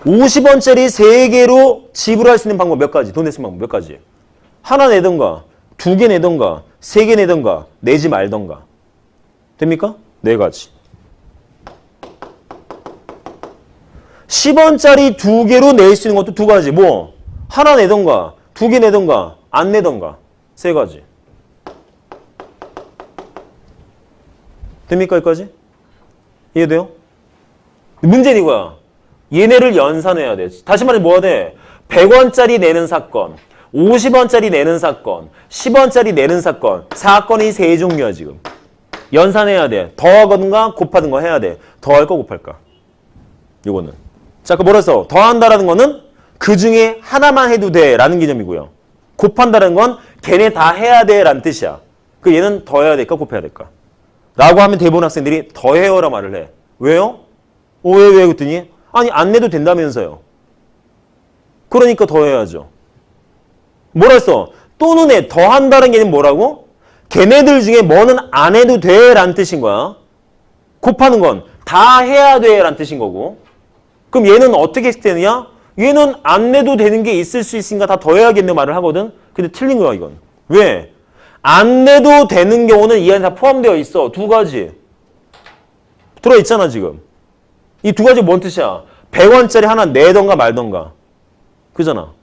50원짜리 3개로 지불할 수 있는 방법 몇 가지? 돈 낼 수 있는 방법 몇 가지? 하나 내던가, 2개 내던가, 3개 내던가, 내지 말던가. 됩니까? 4가지. 10원짜리 2개로 낼 수 있는 것도 2가지. 뭐? 하나 내던가, 2개 내던가, 안 내던가. 3가지. 됩니까? 여기까지? 이해돼요? 문제는 이거야. 얘네를 연산해야 돼. 다시 말해 뭐가 돼? 100원짜리 내는 사건, 50원짜리 내는 사건, 10원짜리 내는 사건. 사건이 3종류야 지금. 연산해야 돼. 더하든가 곱하든가 해야 돼. 더할까 곱할까? 이거는. 자, 그 뭐라 써? 더한다라는 거는 그 중에 하나만 해도 돼 라는 개념이고요. 곱한다는 건 걔네 다 해야 돼 라는 뜻이야. 그 얘는 더해야 될까 곱해야 될까? 라고 하면 대부분 학생들이 더해요라 말을 해. 왜요? 왜 그랬더니 아니 안 내도 된다면서요. 그러니까 더해야죠. 뭐라 했어? 또는 해. 더한다는 개념은 뭐라고? 걔네들 중에 뭐는 안 해도 돼 라는 뜻인 거야. 곱하는 건 다 해야 돼 라는 뜻인 거고. 그럼 얘는 어떻게 했을 때냐? 얘는 안 내도 되는 게 있을 수 있으니까 다 더해야겠네 말을 하거든. 근데 틀린 거야 이건. 왜? 안 내도 되는 경우는 이 안에 다 포함되어 있어. 2가지. 들어있잖아 지금. 이 2가지 뭔 뜻이야? 100원짜리 하나 내던가 말던가. 그잖아.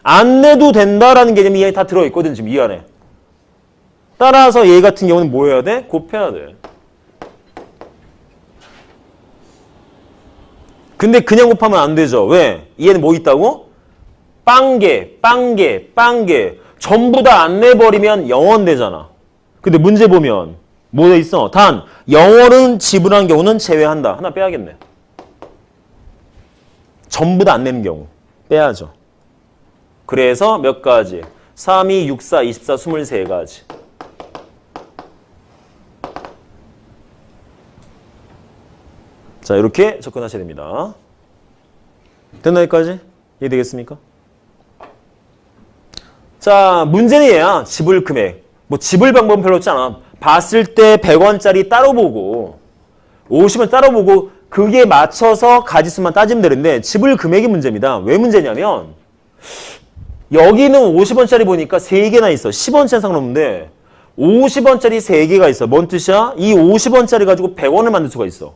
안 내도 된다라는 개념이 이 안에 다 들어있거든 지금 이 안에. 따라서 얘 같은 경우는 뭐 해야 돼? 곱해야 돼. 근데 그냥 곱하면 안 되죠. 왜? 얘는 뭐 있다고? 빵개. 전부 다 안 내버리면 0원 되잖아. 근데 문제 보면 뭐 돼 있어? 단 0원은 지불한 경우는 제외한다. 하나 빼야겠네. 전부 다 안 내는 경우. 빼야죠. 그래서 몇 가지? 3, 2, 6, 4, 24, 23가지. 자, 이렇게 접근하셔야 됩니다. 됐나 여기까지? 이해되겠습니까? 자, 문제는 얘야. 지불 금액. 뭐 지불 방법은 별로 없지 않아. 봤을 때 100원짜리 따로 보고 50원 따로 보고 그게 맞춰서 가지수만 따지면 되는데 지불 금액이 문제입니다. 왜 문제냐면 여기는 50원짜리 보니까 3개나 있어. 10원짜리 상관없는데 50원짜리 3개가 있어. 뭔 뜻이야? 이 50원짜리 가지고 100원을 만들 수가 있어.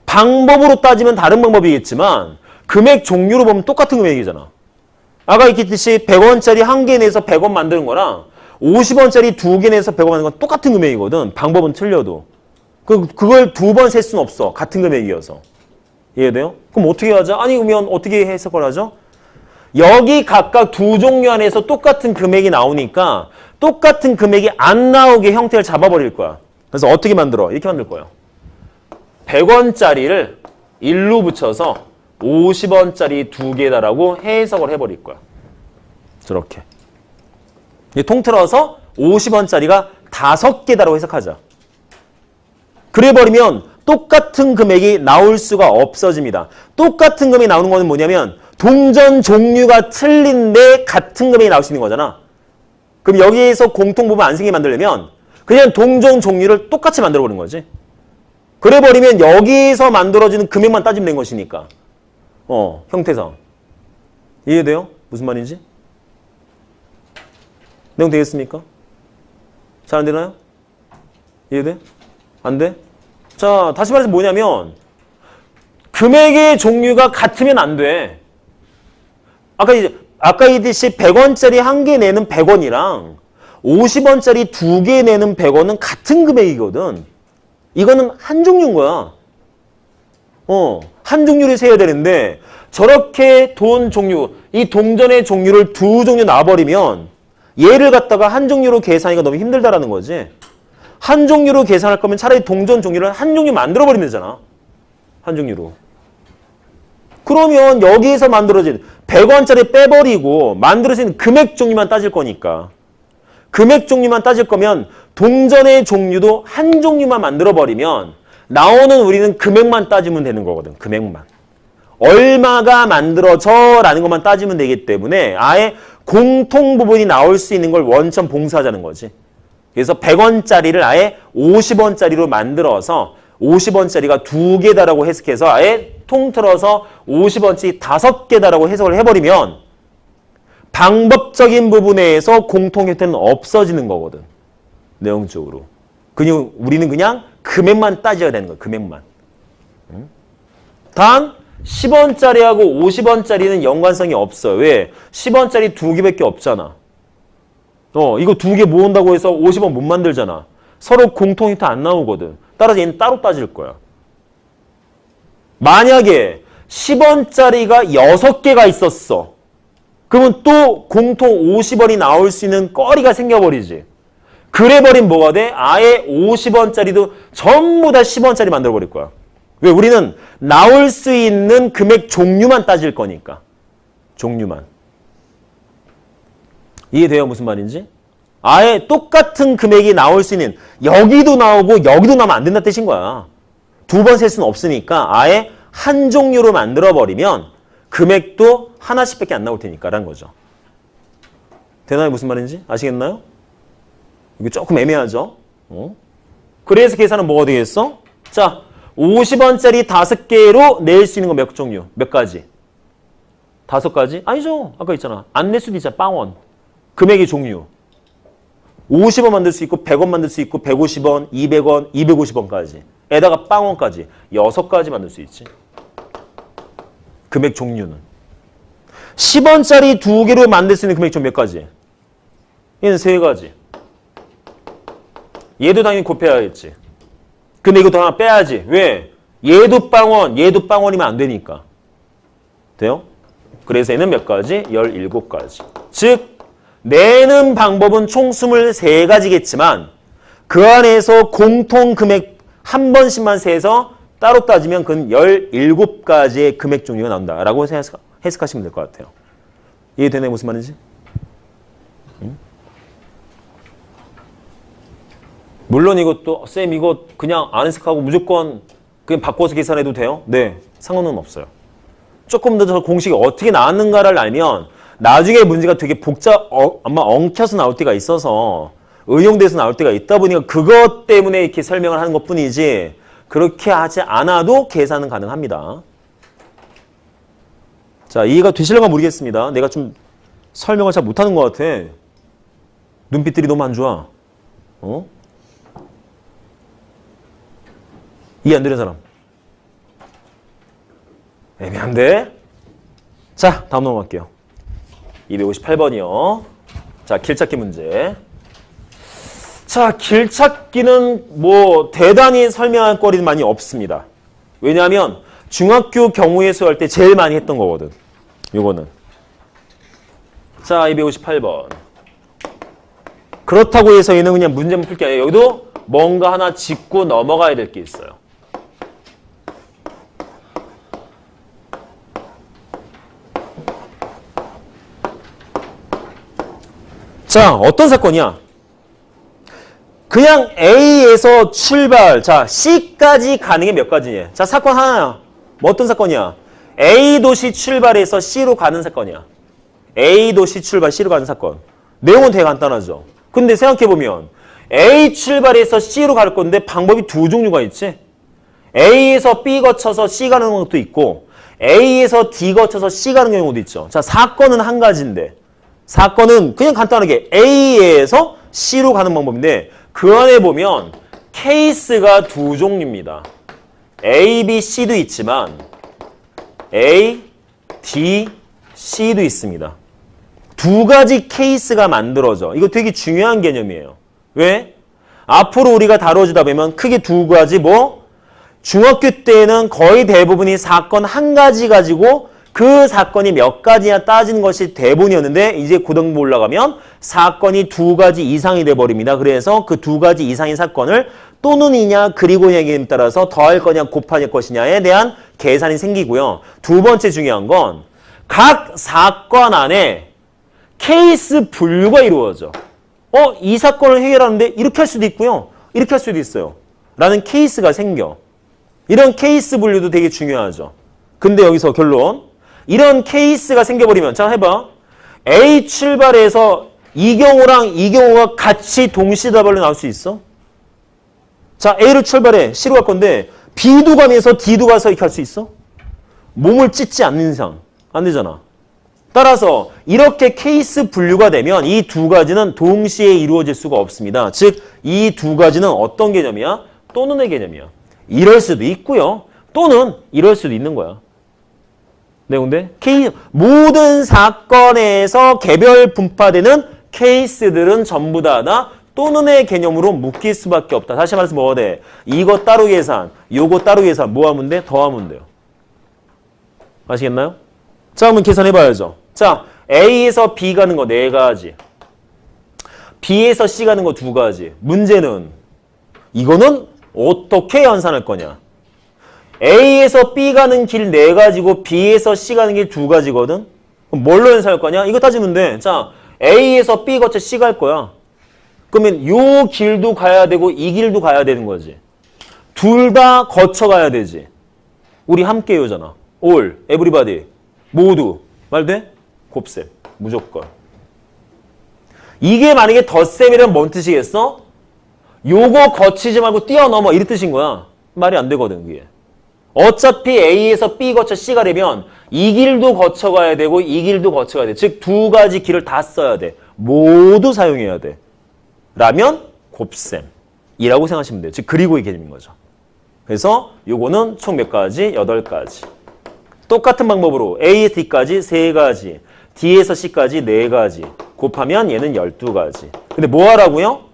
방법으로 따지면 다른 방법이겠지만 금액 종류로 보면 똑같은 금액이잖아. 아까 얘기했듯이 100원짜리 1개 내서 100원 만드는 거랑 50원짜리 2개 내서 100원 만드는 건 똑같은 금액이거든. 방법은 틀려도. 그걸 2번 셀 수는 없어. 같은 금액이어서. 이해돼요? 그럼 어떻게 하자? 아니 그러면 어떻게 해석을 하죠? 여기 각각 두 종류 안에서 똑같은 금액이 나오니까 똑같은 금액이 안 나오게 형태를 잡아버릴 거야. 그래서 어떻게 만들어? 이렇게 만들 거예요. 100원짜리를 1로 붙여서 50원짜리 2개다라고 해석을 해버릴 거야. 저렇게. 통틀어서 50원짜리가 5개다라고 해석하자. 그래버리면 똑같은 금액이 나올 수가 없어집니다. 똑같은 금액이 나오는 거는 뭐냐면 동전 종류가 틀린데 같은 금액이 나올 수 있는 거잖아. 그럼 여기에서 공통부분 안 생기게 만들려면 그냥 동전 종류를 똑같이 만들어버리는 거지. 그래버리면 여기서 만들어지는 금액만 따지면 된 것이니까. 형태상. 이해돼요? 무슨 말인지? 내용 되겠습니까? 잘 안 되나요? 이해돼? 안 돼? 자, 다시 말해서 뭐냐면 금액의 종류가 같으면 안 돼. 아까 이듯이 100원짜리 1개 내는 100원이랑 50원짜리 2개 내는 100원은 같은 금액이거든. 이거는 한 종류인 거야. 한 종류를 세야 되는데 저렇게 돈 종류, 이 동전의 종류를 두 종류 놔버리면 얘를 갖다가 한 종류로 계산하기가 너무 힘들다라는 거지. 한 종류로 계산할 거면 차라리 동전 종류를 한 종류 만들어버리면 되잖아. 한 종류로. 그러면 여기에서 만들어진 100원짜리 빼버리고 만들어진 금액 종류만 따질 거니까. 금액 종류만 따질 거면 동전의 종류도 한 종류만 만들어버리면 나오는 우리는 금액만 따지면 되는 거거든. 금액만. 얼마가 만들어져 라는 것만 따지면 되기 때문에 아예 공통 부분이 나올 수 있는 걸 원천 봉사하자는 거지. 그래서 100원짜리를 아예 50원짜리로 만들어서 50원짜리가 2개다라고 해석해서 아예 통틀어서 50원짜리 5개다라고 해석을 해버리면 방법적인 부분에서 공통 형태는 없어지는 거거든. 내용적으로. 그냥 우리는 그냥 금액만 따져야 되는 거야. 금액만. 단 10원짜리하고 50원짜리는 연관성이 없어. 왜? 10원짜리 2개밖에 없잖아. 이거 2개 모은다고 해서 50원 못 만들잖아. 서로 공통 형태 안 나오거든. 따라서 얘는 따로 따질 거야. 만약에 10원짜리가 6개가 있었어. 그러면 또 공통 50원이 나올 수 있는 거리가 생겨버리지. 그래버린 뭐가 돼? 아예 50원짜리도 전부 다 10원짜리 만들어버릴 거야. 왜? 우리는 나올 수 있는 금액 종류만 따질 거니까. 종류만. 이해돼요? 무슨 말인지? 아예 똑같은 금액이 나올 수 있는 여기도 나오고 여기도 나오면 안 된다는 뜻인 거야. 2번 셀 수는 없으니까 아예 한 종류로 만들어버리면 금액도 하나씩밖에 안 나올 테니까 라는 거죠. 되나요? 무슨 말인지? 아시겠나요? 이거 조금 애매하죠? 그래서 계산은 뭐가 되겠어? 자, 50원짜리 5개로 낼 수 있는 거 몇 종류? 몇 가지? 5가지? 아니죠. 아까 있잖아. 안 낼 수도 있잖아. 빵원. 금액의 종류. 50원 만들 수 있고 100원 만들 수 있고 150원, 200원, 250원까지. 에다가 빵원까지. 6가지 만들 수 있지. 금액 종류는. 10원짜리 2개로 만들 수 있는 금액 종류 몇 가지? 얘는 3가지. 얘도 당연히 곱해야겠지. 근데 이거 더 하나 빼야지. 왜? 얘도 빵원, 얘도 빵원이면 안 되니까. 돼요? 그래서 얘는 몇 가지? 17가지. 즉 내는 방법은 총 23가지겠지만 그 안에서 공통 금액 한 번씩만 세서 따로 따지면 그건 17가지의 금액 종류가 나온다라고 해석하시면 될 것 같아요. 이해되나요? 무슨 말인지? 물론 이것도 쌤 이거 그냥 안 해석하고 무조건 그냥 바꿔서 계산해도 돼요? 네, 상관은 없어요. 조금 더 저 공식이 어떻게 나왔는가를 알면 나중에 문제가 되게 아마 엉켜서 나올 때가 있어서 응용돼서 나올 때가 있다 보니까 그것 때문에 이렇게 설명을 하는 것뿐이지 그렇게 하지 않아도 계산은 가능합니다. 자, 이해가 되실런가 모르겠습니다. 내가 좀 설명을 잘 못하는 것 같아. 눈빛들이 너무 안 좋아. 이해 안 되는 사람? 애매한데? 자, 다음 넘어갈게요. 258번이요. 자, 길찾기 문제. 자, 길찾기는 뭐 대단히 설명할 거리는 많이 없습니다. 왜냐하면 중학교 경우의 수 할 때 제일 많이 했던 거거든. 요거는. 자, 258번. 그렇다고 해서 얘는 그냥 문제만 풀 게 아니에요. 여기도 뭔가 하나 짚고 넘어가야 될 게 있어요. 자, 어떤 사건이야? 그냥 A에서 출발, 자, C까지 가는 게 몇 가지냐? 자, 사건 하나야. 뭐 어떤 사건이야? A 도시 출발해서 C로 가는 사건이야. A 도시 출발, C로 가는 사건. 내용은 되게 간단하죠. 근데 생각해보면 A 출발해서 C로 갈 건데 방법이 두 종류가 있지. A에서 B 거쳐서 C 가는 것도 있고 A에서 D 거쳐서 C 가는 경우도 있죠. 자, 사건은 한 가지인데 사건은 그냥 간단하게 A에서 C로 가는 방법인데 그 안에 보면 케이스가 두 종류입니다. A, B, C도 있지만 A, D, C도 있습니다. 두 가지 케이스가 만들어져. 이거 되게 중요한 개념이에요. 왜? 앞으로 우리가 다뤄주다 보면 크게 두 가지 중학교 때는 거의 대부분이 사건 한 가지 가지고 그 사건이 몇 가지냐 따지는 것이 대부분이었는데 이제 고등부 올라가면 사건이 두 가지 이상이 돼버립니다. 그래서 그 두 가지 이상의 사건을 또는이냐 그리고냐에 따라서 더할 거냐 곱할 것이냐에 대한 계산이 생기고요. 두 번째 중요한 건 각 사건 안에 케이스 분류가 이루어져. 이 사건을 해결하는데 이렇게 할 수도 있고요. 이렇게 할 수도 있어요. 라는 케이스가 생겨. 이런 케이스 분류도 되게 중요하죠. 근데 여기서 결론. 이런 케이스가 생겨버리면 자 해봐. A 출발해서 이 경우랑 이 경우가 같이 동시다발로 나올 수 있어? 자, A를 출발해. C로 갈 건데 B도 가면서 D도 가서 이렇게 할 수 있어? 몸을 찢지 않는 이상 안 되잖아. 따라서 이렇게 케이스 분류가 되면 이 두 가지는 동시에 이루어질 수가 없습니다. 즉, 이 두 가지는 어떤 개념이야? 또는의 개념이야. 이럴 수도 있고요. 또는 이럴 수도 있는 거야. 네, 근데 모든 사건에서 개별 분파되는 케이스들은 전부 다 또는의 개념으로 묶일 수밖에 없다. 다시 말해서 뭐가 돼? 이거 따로 계산, 요거 따로 계산, 뭐 하면 돼? 더하면 돼요. 아시겠나요? 자, 한번 계산해봐야죠. 자, A에서 B 가는 거 4가지. B에서 C 가는 거 2가지. 문제는 이거는 어떻게 연산할 거냐? A에서 B 가는 길 4가지고 B에서 C 가는 길 2가지거든? 그럼 뭘로 연산할 거냐? 이거 따지면 돼. 자, A에서 B 거쳐 C 갈 거야. 그러면 요 길도 가야 되고 이 길도 가야 되는 거지. 둘 다 거쳐 가야 되지. 우리 함께요잖아. all, everybody, 모두. 말 돼? 곱셈. 무조건. 이게 만약에 덧셈이란 뭔 뜻이겠어? 요거 거치지 말고 뛰어넘어 이런 뜻인 거야. 말이 안 되거든 그게. 어차피 A에서 B 거쳐 C 가려면 이 길도 거쳐가야 되고 이 길도 거쳐가야 돼. 즉 두 가지 길을 다 써야 돼. 모두 사용해야 돼. 라면 곱셈이라고 생각하시면 돼요. 즉 그리고의 개념인 거죠. 그래서 요거는 총 몇 가지? 8가지. 똑같은 방법으로 A에서 D까지 3가지, D에서 C까지 4가지 곱하면 얘는 12가지. 근데 뭐 하라고요?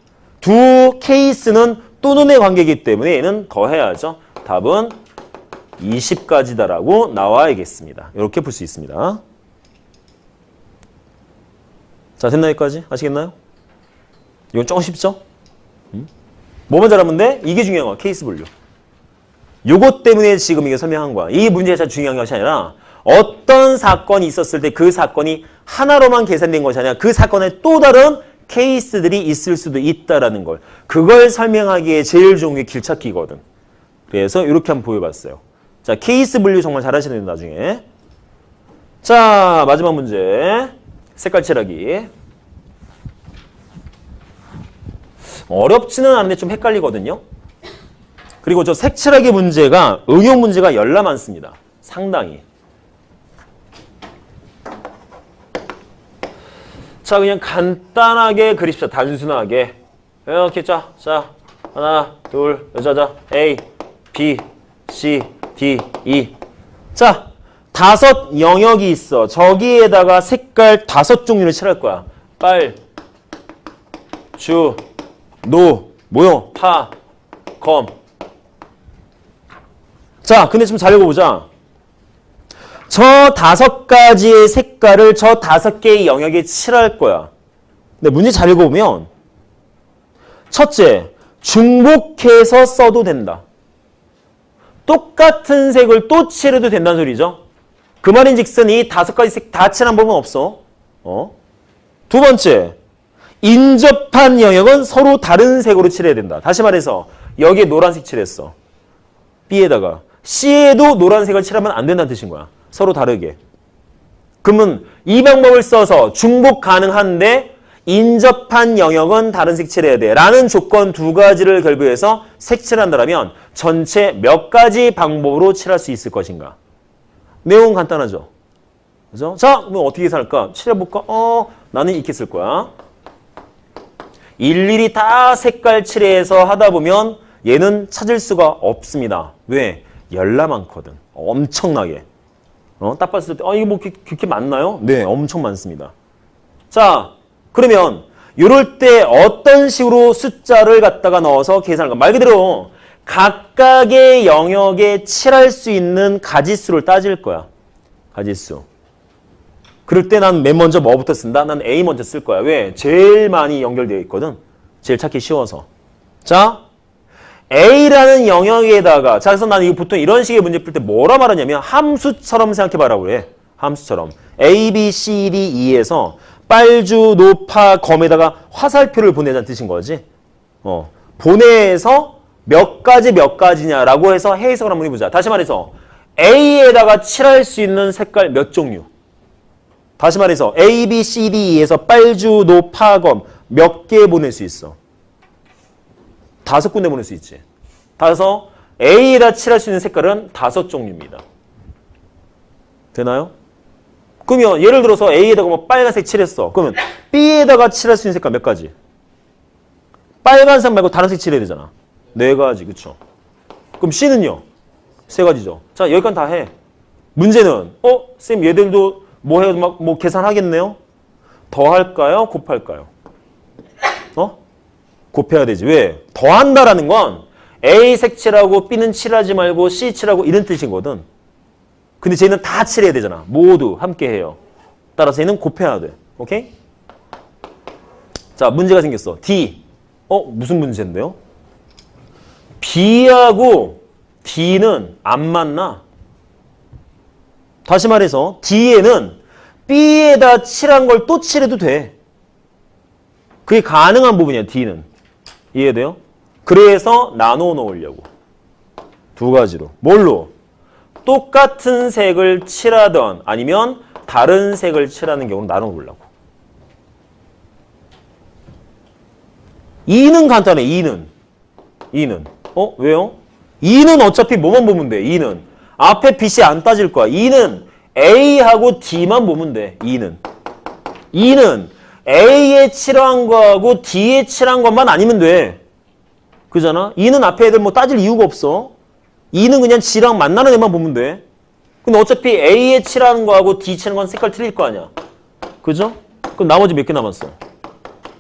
두 케이스는 또는의 관계이기 때문에 얘는 더해야죠. 답은 20가지다라고 나와야겠습니다. 이렇게 풀 수 있습니다. 자, 됐나 여기까지? 아시겠나요? 이건 조금 쉽죠? 뭐만 잘하면 돼? 이게 중요한 거야. 케이스 분류. 요것 때문에 지금 이게 설명한 거야. 이 문제가 진짜 중요한 것이 아니라 어떤 사건이 있었을 때 그 사건이 하나로만 계산된 것이 아니라 그 사건에 또 다른 케이스들이 있을 수도 있다라는 걸. 그걸 설명하기에 제일 좋은 게 길찾기거든. 그래서 이렇게 한번 보여봤어요. 자, 케이스 분류 정말 잘하셔야 됩니다, 나중에. 자, 마지막 문제. 색깔 칠하기. 어렵지는 않은데 좀 헷갈리거든요. 그리고 저 색칠하기 문제가 응용 문제가 열나 많습니다. 상당히. 자, 그냥 간단하게 그립시다. 단순하게. 이렇게 자, 하나, 둘, 여자자, A, B, C, D, E. 자, 5 영역이 있어. 저기에다가 색깔 5 종류를 칠할 거야. 빨, 주, 노, 모요, 파, 검. 자, 근데 좀 잘 읽어보자. 저 5가지의 색깔을 저 5개의 영역에 칠할 거야. 근데 문제 잘 읽어보면 첫째, 중복해서 써도 된다. 똑같은 색을 또 칠해도 된다는 소리죠. 그 말인즉슨 이 5가지 색 다 칠한 법은 없어. 두 번째, 인접한 영역은 서로 다른 색으로 칠해야 된다. 다시 말해서 여기에 노란색 칠했어. B에다가 C에도 노란색을 칠하면 안 된다는 뜻인 거야. 서로 다르게. 그러면 이 방법을 써서 중복 가능한데 인접한 영역은 다른 색 칠해야 돼. 라는 조건 2가지를 결부해서 색칠한다면 전체 몇 가지 방법으로 칠할 수 있을 것인가? 내용은 간단하죠. 그죠? 자, 그럼 어떻게 계산할까? 칠해볼까? 나는 이렇게 쓸 거야. 일일이 다 색깔 칠해서 하다 보면 얘는 찾을 수가 없습니다. 왜? 열나 많거든. 엄청나게. 딱 봤을 때, 이게 뭐 그렇게 많나요? 네, 엄청 많습니다. 자, 그러면 이럴 때 어떤 식으로 숫자를 갖다가 넣어서 계산할까? 말 그대로 각각의 영역에 칠할 수 있는 가지수를 따질 거야. 가지수. 그럴 때 난 맨 먼저 뭐부터 쓴다? 난 A 먼저 쓸 거야. 왜? 제일 많이 연결되어 있거든. 제일 찾기 쉬워서. 자, A라는 영역에다가, 자, 그래서 나는 이거 보통 이런 식의 문제 풀 때 뭐라 말하냐면 함수처럼 생각해봐라고 그래. 함수처럼. A, B, C, D, E에서 빨주, 노파, 검에다가 화살표를 보내자는 뜻인 거지. 보내서 몇 가지냐라고 해서 해석을 한번 해보자. 다시 말해서 A에다가 칠할 수 있는 색깔 몇 종류? 다시 말해서 A, B, C, D, E에서 빨주, 노파, 검 몇 개 보낼 수 있어? 5군데 보낼 수 있지. 따라서 A에다 칠할 수 있는 색깔은 5종류입니다. 되나요? 그러면 예를 들어서 A에다가 뭐 빨간색 칠했어. 그러면 B에다가 칠할 수 있는 색깔 몇 가지? 빨간색 말고 다른 색 칠해야 되잖아. 4가지, 그쵸? 그럼 C는요? 3가지죠. 자, 여기까지 다 해. 문제는 쌤 얘들도 뭐 해도 막 뭐 계산하겠네요? 더할까요? 곱할까요? 곱해야 되지. 왜? 더한다라는 건 A 색칠하고 B는 칠하지 말고 C 칠하고 이런 뜻이거든. 근데 쟤는 다 칠해야 되잖아. 모두 함께 해요. 따라서 얘는 곱해야 돼. 오케이? 자, 문제가 생겼어. D. 무슨 문제인데요? B하고 D는 안 맞나? 다시 말해서 D에는 B에다 칠한 걸 또 칠해도 돼. 그게 가능한 부분이야, D는. 이해돼요? 그래서 나눠 놓으려고. 2가지로. 뭘로? 똑같은 색을 칠하던 아니면 다른 색을 칠하는 경우는 나눠 놓으려고. 2는 간단해, 2는. 왜요? 2는 어차피 뭐만 보면 돼, 2는. 앞에 빛이 안 따질 거야. 2는 A하고 D만 보면 돼, 2는 A에 칠한 거하고 D에 칠한 것만 아니면 돼. 그잖아? 2는 앞에 애들 뭐 따질 이유가 없어. 2는 그냥 G랑 만나는 애만 보면 돼. 근데 어차피 A에 칠하는 거하고 D 칠하는 건 색깔 틀릴 거 아니야. 그죠? 그럼 나머지 몇 개 남았어?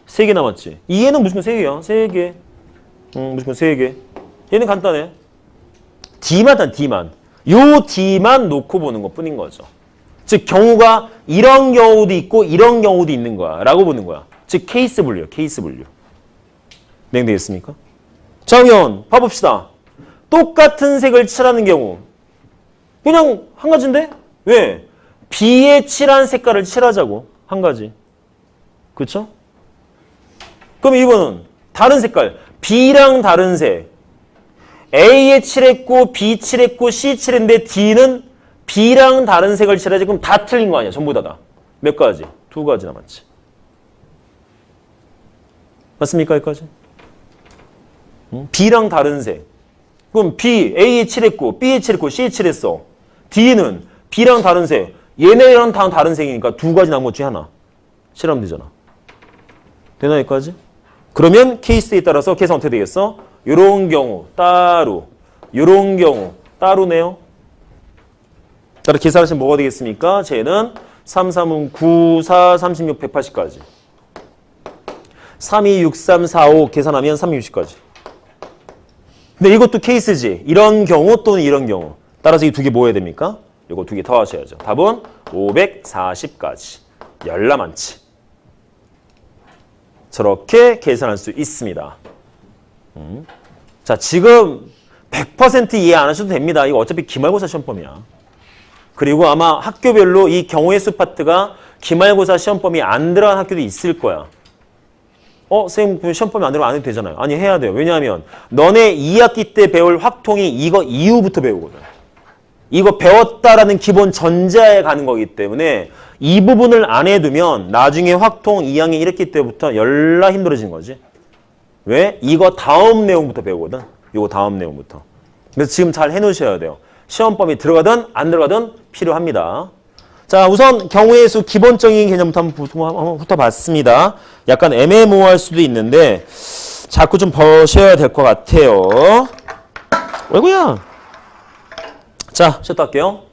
3개 남았지. 2에는 무조건 3개야. 3개. 무조건 3개. 얘는 간단해. D만. 요 D만 놓고 보는 것 뿐인 거죠. 즉 경우가 이런 경우도 있고 이런 경우도 있는 거야 라고 보는 거야. 즉 케이스 분류. 되겠습니까? 자, 그러면 봐봅시다. 똑같은 색을 칠하는 경우 그냥 한 가지인데? 왜? B에 칠한 색깔을 칠하자고. 한 가지. 그쵸? 그럼 이번은 다른 색깔. B랑 다른 색. A에 칠했고 B 칠했고 C 칠했는데 D는 B랑 다른 색을 칠하지. 그럼 다 틀린 거 아니야. 전부 다. 몇 가지? 2가지 남았지. 맞습니까? 여기까지? B랑 다른 색. 그럼 B, A에 칠했고, B에 칠했고, C에 칠했어. D는 B랑 다른 색, 얘네랑 다 다른 색이니까 두 가지 남은 것 중에 하나. 칠하면 되잖아. 되나 여기까지? 그러면 케이스에 따라서 계산 어떻게 되겠어? 요런 경우 따로, 요런 경우 따로네요. 따라 계산하시면 뭐가 되겠습니까? 쟤는 3, 3은 9, 4, 36, 180까지. 3, 2, 6, 3, 4, 5 계산하면 360까지. 근데 이것도 케이스지. 이런 경우 또는 이런 경우. 따라서 이 두 개 뭐 해야 됩니까? 이거 두 개 더 하셔야죠. 답은 540까지. 열나 많지. 저렇게 계산할 수 있습니다. 자, 지금 100% 이해 안 하셔도 됩니다. 이거 어차피 기말고사 시험범위야. 그리고 아마 학교별로 이 경우의 수 파트가 기말고사 시험범위 안 들어간 학교도 있을 거야. 선생님 시험범위 안 들어가면 안 해도 되잖아요. 아니 해야 돼요. 왜냐하면 너네 2학기 때 배울 확통이 이거 이후부터 배우거든. 이거 배웠다라는 기본 전제하에 가는 거기 때문에 이 부분을 안 해두면 나중에 확통 2학년 1학기 때부터 열나 힘들어지는 거지. 왜? 이거 다음 내용부터 배우거든. 이거 다음 내용부터. 그래서 지금 잘 해놓으셔야 돼요. 시험범위 들어가든 안 들어가든 필요합니다. 자, 우선 경우의 수 기본적인 개념부터 한번 훑어봤습니다. 약간 애매모호할 수도 있는데 자꾸 좀 보셔야 될 것 같아요. 어이구야. 자, 쉬었다 할게요.